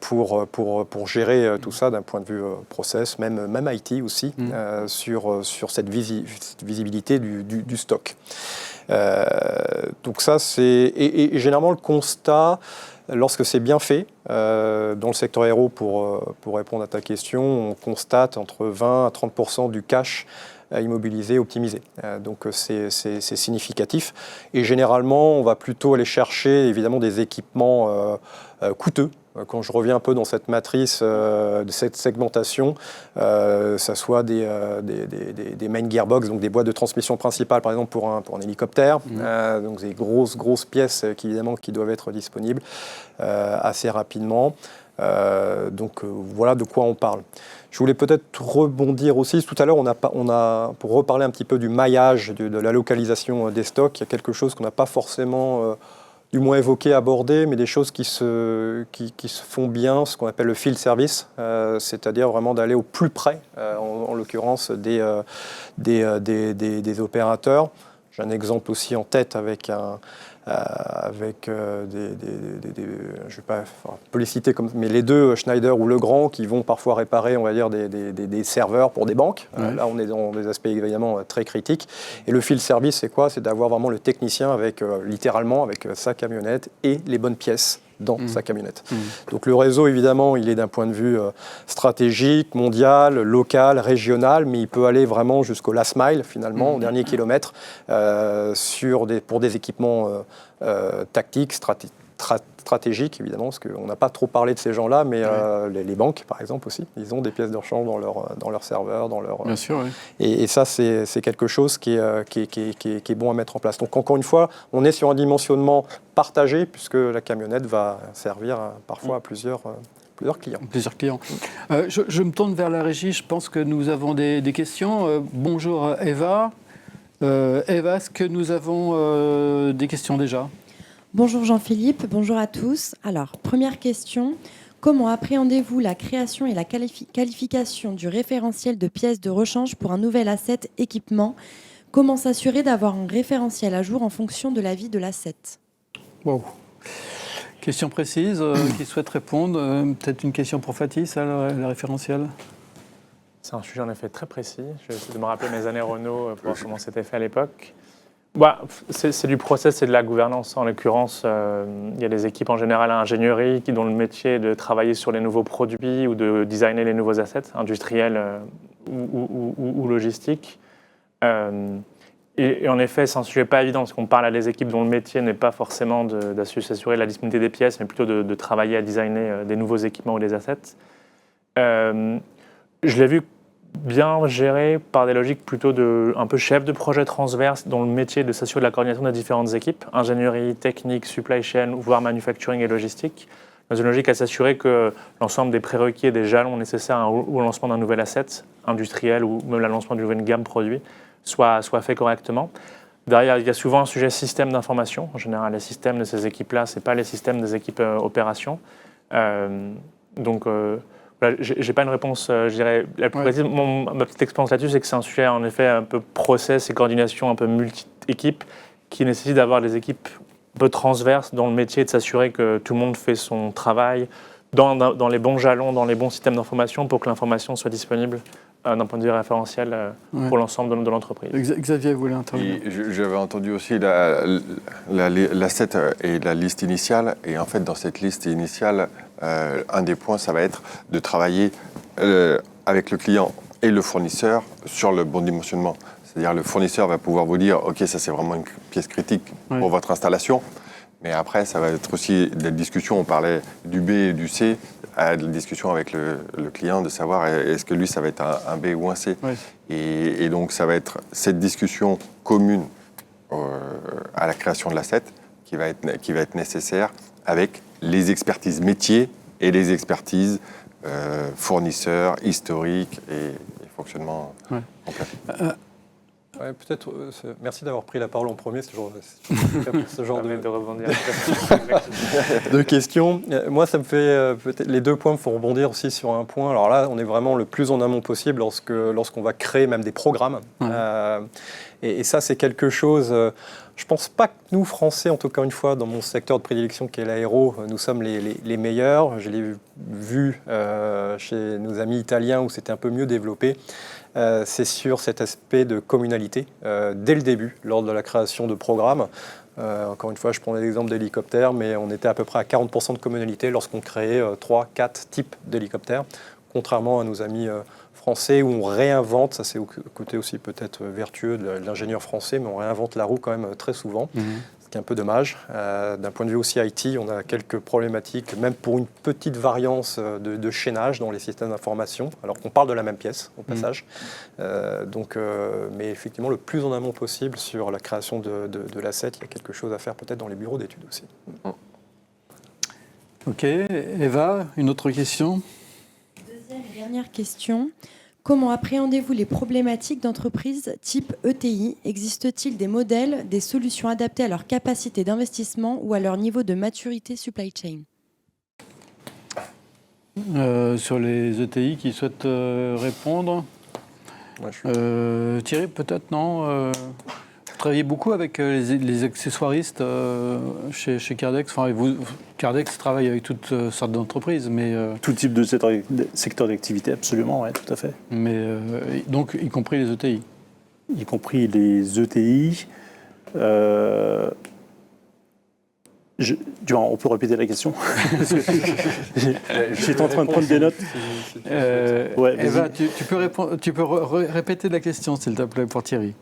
pour gérer tout ça d'un point de vue process, même IT aussi, sur cette visibilité du stock. Donc ça, c'est... Et généralement, le constat, lorsque c'est bien fait, dans le secteur aéro, pour répondre à ta question, on constate entre 20 à 30% du cash immobilisés, optimisés. Donc c'est significatif. Et généralement, on va plutôt aller chercher évidemment des équipements coûteux. Quand je reviens un peu dans cette matrice de cette segmentation, ça soit des main gearbox, donc des boîtes de transmission principales, par exemple pour un hélicoptère, donc des grosses pièces évidemment qui doivent être disponibles assez rapidement. Voilà de quoi on parle. Je voulais peut-être rebondir aussi. Tout à l'heure, pour reparler un petit peu du maillage, de la localisation des stocks, il y a quelque chose qu'on n'a pas forcément du moins évoqué, abordé, mais des choses qui se font bien, ce qu'on appelle le field service, c'est-à-dire vraiment d'aller au plus près, en l'occurrence, des opérateurs. J'ai un exemple aussi en tête avec je vais pas les citer mais les deux, Schneider ou Legrand, qui vont parfois réparer, on va dire, des serveurs pour des banques. Là, on est dans des aspects évidemment très critiques. Et le field service, c'est quoi? C'est d'avoir vraiment le technicien littéralement avec sa camionnette et les bonnes pièces dans sa camionnette. Donc le réseau, évidemment, il est d'un point de vue stratégique, mondial, local, régional, mais il peut aller vraiment jusqu'au last mile, finalement, au dernier kilomètre, pour des équipements tactiques, stratégiques, évidemment, parce qu'on n'a pas trop parlé de ces gens-là, mais les banques, par exemple, aussi, ils ont des pièces de rechange dans leur serveur, dans leur... Bien sûr, oui. Et ça, c'est quelque chose qui est bon à mettre en place. Donc, encore une fois, on est sur un dimensionnement partagé, puisque la camionnette va servir parfois à plusieurs clients. Plusieurs clients. Je me tourne vers la régie. Je pense que nous avons des questions. Bonjour Eva. Eva, est-ce que nous avons des questions déjà? Bonjour Jean-Philippe, bonjour à tous. Alors, première question. Comment appréhendez-vous la création et la qualification du référentiel de pièces de rechange pour un nouvel asset équipement? Comment s'assurer d'avoir un référentiel à jour en fonction de la vie de l'asset? Wow. Question précise, qui souhaite répondre? Peut-être une question pour Fatih, ça, le référentiel? C'est un sujet en effet très précis. Je vais essayer de me rappeler mes années Renault pour voir comment c'était fait à l'époque. Bah, c'est du process, c'est de la gouvernance. En l'occurrence, il y a des équipes en général à ingénierie dont le métier est de travailler sur les nouveaux produits ou de designer les nouveaux assets industriels ou logistiques. Et en effet, c'est un sujet pas évident parce qu'on parle à des équipes dont le métier n'est pas forcément d'assurer la disponibilité des pièces, mais plutôt de travailler à designer des nouveaux équipements ou des assets. Je l'ai vu bien géré par des logiques plutôt un peu chef de projet transverse dont le métier est de s'assurer de la coordination des différentes équipes, ingénierie, technique, supply chain, voire manufacturing et logistique, dans une logique à s'assurer que l'ensemble des prérequis et des jalons nécessaires au lancement d'un nouvel asset industriel ou même le lancement d'une nouvelle gamme produit soit fait correctement. Derrière, il y a souvent un sujet système d'information. En général, les systèmes de ces équipes-là, ce n'est pas les systèmes des équipes opérations. Je n'ai pas une réponse, je dirais, la plus précise. Ma petite expérience là-dessus, c'est que c'est un sujet en effet un peu process et coordination un peu multi-équipes qui nécessite d'avoir des équipes un peu transverses dans le métier, de s'assurer que tout le monde fait son travail dans les bons jalons, dans les bons systèmes d'information pour que l'information soit disponible d'un point de vue référentiel pour l'ensemble de l'entreprise. Xavier voulait intervenir. J'avais entendu aussi l'asset et la liste initiale. Et en fait, dans cette liste initiale, un des points, ça va être de travailler avec le client et le fournisseur sur le bon dimensionnement. C'est-à-dire le fournisseur va pouvoir vous dire « Ok, ça c'est vraiment une pièce critique pour votre installation ». Mais après, ça va être aussi des discussions, on parlait du B et du C, à la discussion avec le client de savoir est-ce que lui, ça va être un B ou un C. Oui. Et donc, ça va être cette discussion commune à la création de l'asset qui va être nécessaire avec les expertises métiers et les expertises fournisseurs, historiques et fonctionnement complet. Ouais, peut-être, merci d'avoir pris la parole en premier, ce genre de rebondir. de questions. Moi, ça me fait peut-être les deux points me font rebondir aussi sur un point. Alors là, on est vraiment le plus en amont possible lorsqu'on va créer même des programmes. Et ça, c'est quelque chose. Je pense pas que nous, Français, en tout cas une fois, dans mon secteur de prédilection qui est l'aéro, nous sommes les meilleurs. Je l'ai vu chez nos amis italiens où c'était un peu mieux développé. C'est sur cet aspect de communalité dès le début, lors de la création de programmes. Encore une fois, je prends l'exemple d'hélicoptères, mais on était à peu près à 40% de communalité lorsqu'on créait 3-4 types d'hélicoptères contrairement à nos amis français où on réinvente, ça c'est au côté aussi peut-être vertueux de l'ingénieur français, mais on réinvente la roue quand même très souvent. Ce qui est un peu dommage. D'un point de vue aussi IT, on a quelques problématiques, même pour une petite variance de chaînage dans les systèmes d'information, alors qu'on parle de la même pièce, au passage. Mais effectivement, le plus en amont possible sur la création de l'asset, il y a quelque chose à faire peut-être dans les bureaux d'études aussi. Ok, Eva, une autre question? Deuxième et dernière question. Comment appréhendez-vous les problématiques d'entreprises type ETI? Existe-t-il des modèles, des solutions adaptées à leur capacité d'investissement ou à leur niveau de maturité supply chain? Sur les ETI qui souhaitent répondre. Thierry, peut-être, non vous travaillez beaucoup avec les accessoiristes chez Cardex. Enfin, Cardex travaille avec toutes sortes d'entreprises, mais Tout type de secteur d'activité, absolument, ouais, tout à fait. donc y compris les ETI. Y compris les ETI. On peut répéter la question. J'étais en train de prendre des notes. Ouais, Eva, tu peux répéter la question, s'il te plaît, pour Thierry.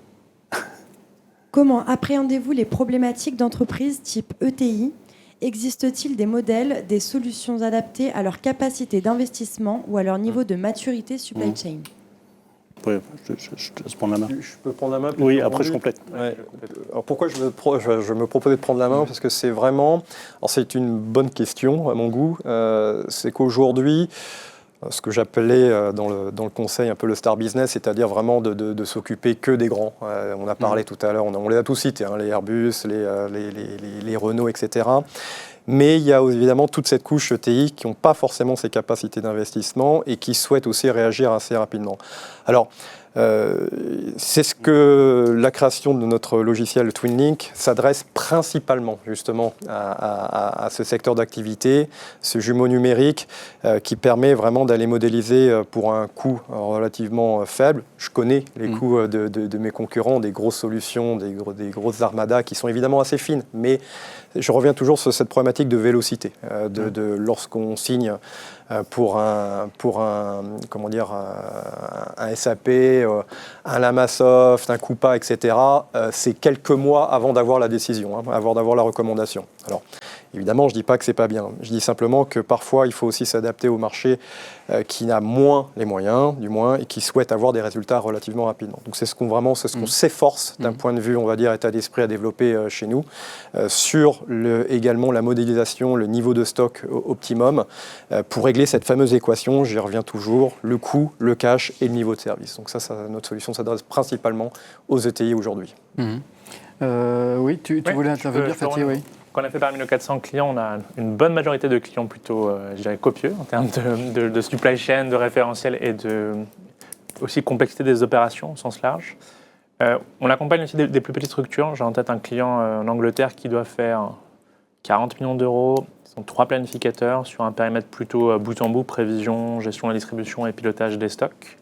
Comment appréhendez-vous les problématiques d'entreprises type ETI? Existe-t-il des modèles, des solutions adaptées à leur capacité d'investissement ou à leur niveau de maturité supply chain? Oui, je te laisse prendre la main. Je peux prendre la main? Oui, après je complète. Ouais. Alors pourquoi je me proposais de prendre la main? Parce que c'est vraiment... Alors c'est une bonne question à mon goût. C'est qu'aujourd'hui, ce que j'appelais dans le conseil un peu le star business, c'est-à-dire vraiment de s'occuper que des grands. On a parlé tout à l'heure, on les a tous cités, les Airbus, les Renault, etc. Mais il y a évidemment toute cette couche ETI qui n'ont pas forcément ces capacités d'investissement et qui souhaitent aussi réagir assez rapidement. Alors, c'est ce que la création de notre logiciel TwinLink s'adresse principalement justement à ce secteur d'activité, ce jumeau numérique qui permet vraiment d'aller modéliser pour un coût relativement faible. Je connais les coûts de mes concurrents, des grosses solutions, des grosses armadas qui sont évidemment assez fines, mais je reviens toujours sur cette problématique de vélocité, lorsqu'on signe pour un SAP, un Lamasoft, un Coupa, etc. C'est quelques mois avant d'avoir la décision, avant d'avoir la recommandation. Alors, évidemment, je ne dis pas que ce n'est pas bien. Je dis simplement que parfois, il faut aussi s'adapter au marché qui n'a moins les moyens, du moins, et qui souhaite avoir des résultats relativement rapidement. Donc, c'est ce qu'on s'efforce d'un point de vue, on va dire, état d'esprit à développer chez nous, sur également la modélisation, le niveau de stock optimum, pour régler cette fameuse équation, j'y reviens toujours, le coût, le cash et le niveau de service. Donc ça notre solution s'adresse principalement aux ETI aujourd'hui. Oui, tu voulais intervenir, Fatih, oui. Quand on a fait parmi nos 400 clients, on a une bonne majorité de clients plutôt, je dirais, copieux en termes de supply chain, de référentiel et de aussi complexité des opérations au sens large. On accompagne aussi des plus petites structures. J'ai en tête un client en Angleterre qui doit faire 40 millions d'euros. Ils sont 3 planificateurs sur un périmètre plutôt bout en bout, prévision, gestion de la distribution et pilotage des stocks.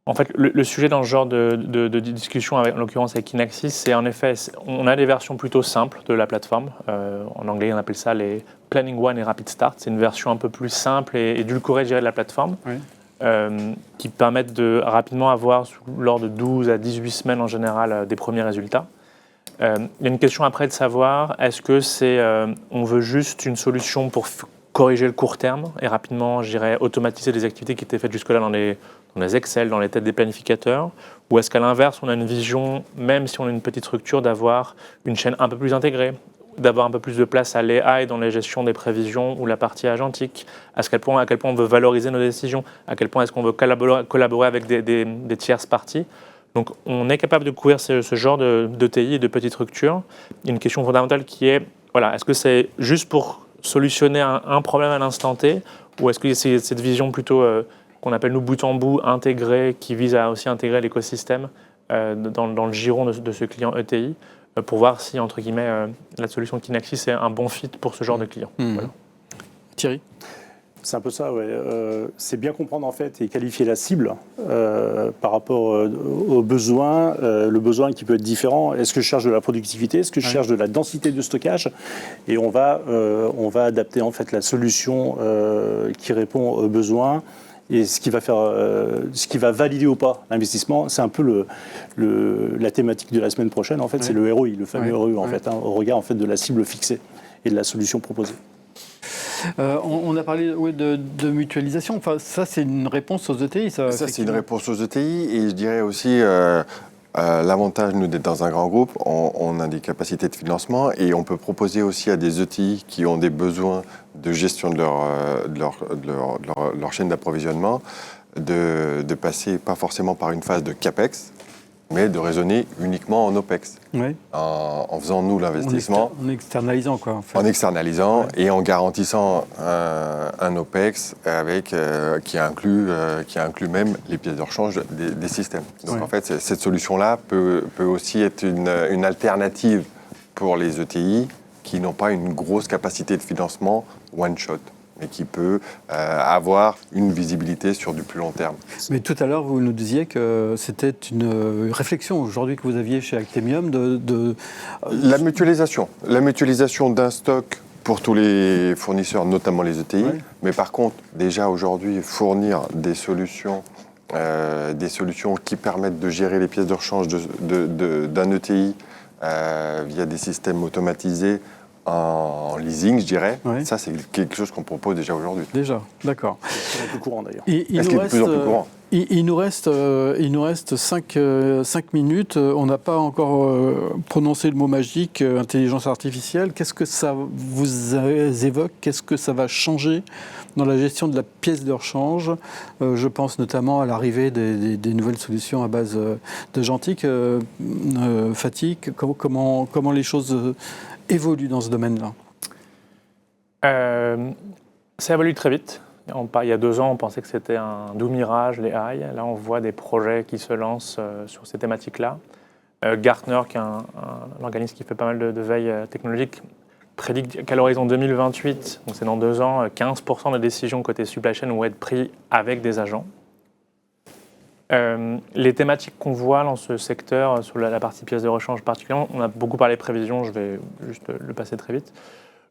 En fait, le sujet dans ce genre de discussion, en l'occurrence avec Kinaxis, c'est en effet, on a des versions plutôt simples de la plateforme. En anglais, on appelle ça les Planning One et Rapid Start. C'est une version un peu plus simple et édulcorée, je dirais, de la plateforme, qui permettent de rapidement avoir, lors de 12 à 18 semaines en général, des premiers résultats. Il y a une question après de savoir, est-ce que on veut juste une solution pour corriger le court terme et rapidement, je dirais, automatiser des activités qui étaient faites jusque-là dans les Excel, dans les têtes des planificateurs, ou est-ce qu'à l'inverse, on a une vision, même si on a une petite structure, d'avoir une chaîne un peu plus intégrée, d'avoir un peu plus de place à l'AI dans la gestion des prévisions ou la partie agentique, à quel point on veut valoriser nos décisions, à quel point est-ce qu'on veut collaborer avec des tierces parties. Donc on est capable de couvrir ce genre de TI et de petites structures. Il y a une question fondamentale qui est, voilà, est-ce que c'est juste pour solutionner un problème à l'instant T, ou est-ce que c'est cette vision plutôt qu'on appelle nous bout en bout, intégrée, qui vise à aussi intégrer l'écosystème dans le giron de ce client ETI, pour voir si, entre guillemets, la solution Kinaxis est un bon fit pour ce genre de client. Voilà. Thierry? C'est un peu ça, ouais. C'est bien comprendre en fait et qualifier la cible par rapport aux besoins, le besoin qui peut être différent. Est-ce que je cherche de la productivité? Est-ce que je cherche de la densité de stockage? Et on va adapter en fait la solution qui répond aux besoins. Et ce qui va valider ou pas l'investissement, c'est un peu la thématique de la semaine prochaine. En fait, c'est le ROI, le fameux ROI en fait, au regard en fait de la cible fixée et de la solution proposée. On a parlé de mutualisation. Enfin, ça, c'est une réponse aux ETI. Ça c'est une réponse aux ETI. Et je dirais aussi, l'avantage, nous, d'être dans un grand groupe, on a des capacités de financement et on peut proposer aussi à des ETI qui ont des besoins de gestion de leur chaîne d'approvisionnement de passer pas forcément par une phase de CAPEX, mais de raisonner uniquement en OPEX, en faisant, nous, l'investissement. En externalisant, quoi. En fait. En externalisant et en garantissant un OPEX qui inclut même les pièces de rechange des systèmes. Donc, en fait, cette solution-là peut aussi être une alternative pour les ETI qui n'ont pas une grosse capacité de financement one-shot, mais qui peut avoir une visibilité sur du plus long terme. Mais tout à l'heure, vous nous disiez que c'était une réflexion aujourd'hui que vous aviez chez Actemium La mutualisation d'un stock pour tous les fournisseurs, notamment les ETI, mais par contre, déjà aujourd'hui, fournir des solutions qui permettent de gérer les pièces de rechange d'un ETI via des systèmes automatisés en leasing, je dirais. Ça, c'est quelque chose qu'on propose déjà aujourd'hui. Déjà, d'accord. C'est de plus courant d'ailleurs. Est-ce qu'il est de plus en plus courant ? Il nous reste 5 minutes. On n'a pas encore prononcé le mot magique, intelligence artificielle. Qu'est-ce que ça vous évoque? Qu'est-ce que ça va changer dans la gestion de la pièce de rechange? Je pense notamment à l'arrivée des nouvelles solutions à base de gentique. Fatih, comment les choses évoluent dans ce domaine-là? Ça évolue très vite. Il y a 2 ans, on pensait que c'était un doux mirage, les AI. Là, on voit des projets qui se lancent sur ces thématiques-là. Gartner, qui est un organisme qui fait pas mal de veille technologique, prédit qu'à l'horizon 2028, donc c'est dans 2 ans, 15% des décisions côté supply chain vont être prises avec des agents. Les thématiques qu'on voit dans ce secteur, sur la partie pièces de rechange particulièrement, on a beaucoup parlé prévision, je vais juste le passer très vite.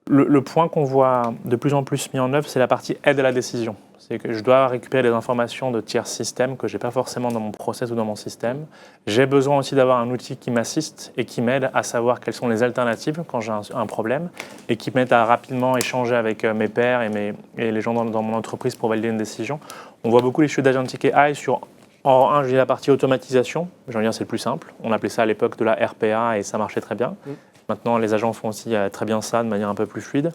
Le point qu'on voit de plus en plus mis en œuvre, c'est la partie aide à la décision. C'est que je dois récupérer des informations de tiers systèmes que je n'ai pas forcément dans mon process ou dans mon système. J'ai besoin aussi d'avoir un outil qui m'assiste et qui m'aide à savoir quelles sont les alternatives quand j'ai un problème et qui m'aide à rapidement échanger avec mes pairs et les gens dans mon entreprise pour valider une décision. On voit beaucoup les chutes d'agentic AI sur, en la partie automatisation. J'en veux dire, c'est le plus simple. On appelait ça à l'époque de la RPA et ça marchait très bien. Maintenant, les agents font aussi très bien ça de manière un peu plus fluide.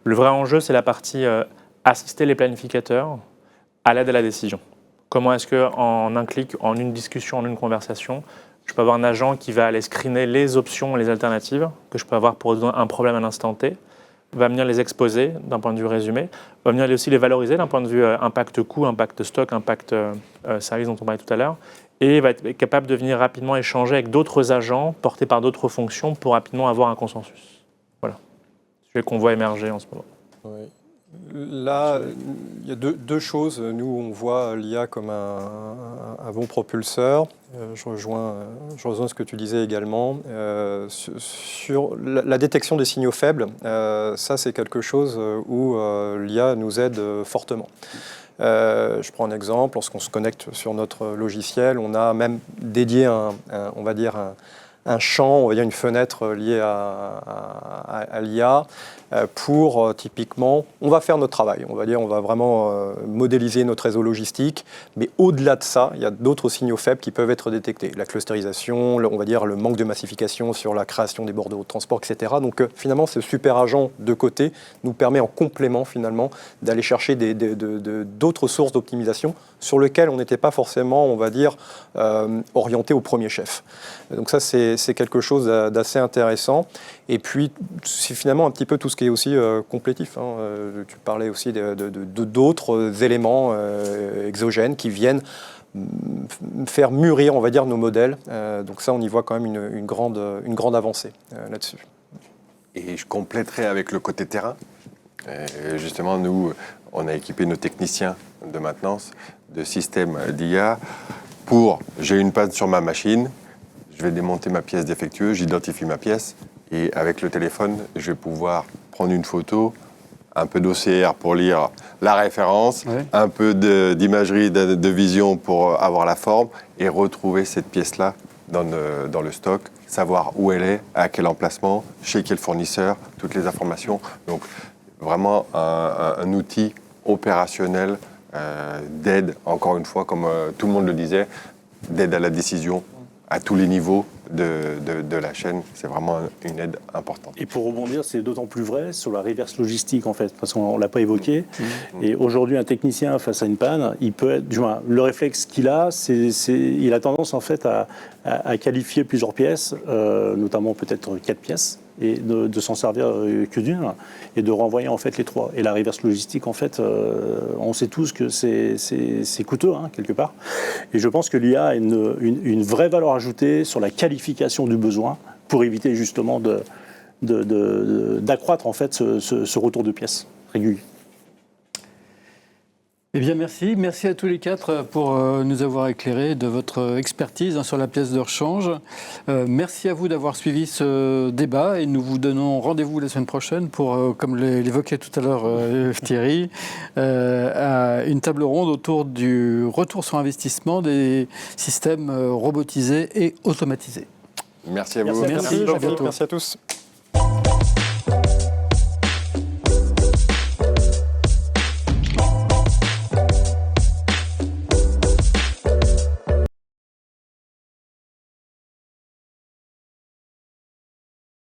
Le vrai enjeu, c'est la partie assister les planificateurs à l'aide à la décision. Comment est-ce qu'en un clic, en une discussion, en une conversation, je peux avoir un agent qui va aller screener les options, les alternatives que je peux avoir pour un problème à l'instant T, va venir les exposer d'un point de vue résumé, va venir aussi les valoriser d'un point de vue impact coût, impact stock, impact service dont on parlait tout à l'heure, et va être capable de venir rapidement échanger avec d'autres agents portés par d'autres fonctions pour rapidement avoir un consensus. Voilà. C'est ce qu'on voit émerger en ce moment. Oui. Là, il y a deux choses. Nous, on voit l'IA comme un bon propulseur. Je rejoins ce que tu disais également. Sur la détection des signaux faibles, ça, c'est quelque chose où l'IA nous aide fortement. Je prends un exemple. Lorsqu'on se connecte sur notre logiciel, on a même dédié un champ, on va dire une fenêtre liée à l'IA pour typiquement, on va faire notre travail, on va vraiment modéliser notre réseau logistique, mais au-delà de ça, il y a d'autres signaux faibles qui peuvent être détectés. La clusterisation, on va dire le manque de massification sur la création des bordereaux de transport, etc. Donc finalement, ce super agent de côté nous permet en complément finalement d'aller chercher d'autres sources d'optimisation sur lesquelles on n'était pas forcément, on va dire, orienté au premier chef. Donc ça, c'est quelque chose d'assez intéressant. Et puis, c'est finalement un petit peu tout ce qui est aussi complétif. Tu parlais aussi d'autres éléments exogènes qui viennent faire mûrir, on va dire, nos modèles. Donc ça, on y voit quand même une grande avancée là-dessus. Et je compléterai avec le côté terrain. Justement, nous, on a équipé nos techniciens de maintenance de systèmes d'IA pour, j'ai une panne sur ma machine, je vais démonter ma pièce défectueuse, j'identifie ma pièce et avec le téléphone, je vais pouvoir prendre une photo, un peu d'OCR pour lire la référence, un peu d'imagerie, de vision pour avoir la forme et retrouver cette pièce-là dans le stock, savoir où elle est, à quel emplacement, chez quel fournisseur, toutes les informations. Donc vraiment un outil opérationnel d'aide, encore une fois, comme tout le monde le disait, d'aide à la décision à tous les niveaux de la chaîne. C'est vraiment une aide importante. Et pour rebondir, c'est d'autant plus vrai sur la reverse logistique, en fait, parce qu'on ne l'a pas évoqué. Et aujourd'hui, un technicien face à une panne, il peut être, du moins, le réflexe qu'il a, il a tendance, en fait, à qualifier plusieurs pièces, notamment peut-être 4 pièces, et de s'en servir que d'une, et de renvoyer en fait les 3. Et la reverse logistique, en fait, on sait tous que c'est coûteux, hein, quelque part. Et je pense que l'IA a une vraie valeur ajoutée sur la qualification du besoin pour éviter justement d'accroître en fait ce retour de pièces régulier. Eh bien, merci. Merci à tous les 4 pour nous avoir éclairé de votre expertise sur la pièce de rechange. Merci à vous d'avoir suivi ce débat et nous vous donnons rendez-vous la semaine prochaine pour, comme l'évoquait tout à l'heure Thierry, à une table ronde autour du retour sur investissement des systèmes robotisés et automatisés. Merci à vous. Merci, à bientôt. Merci à tous.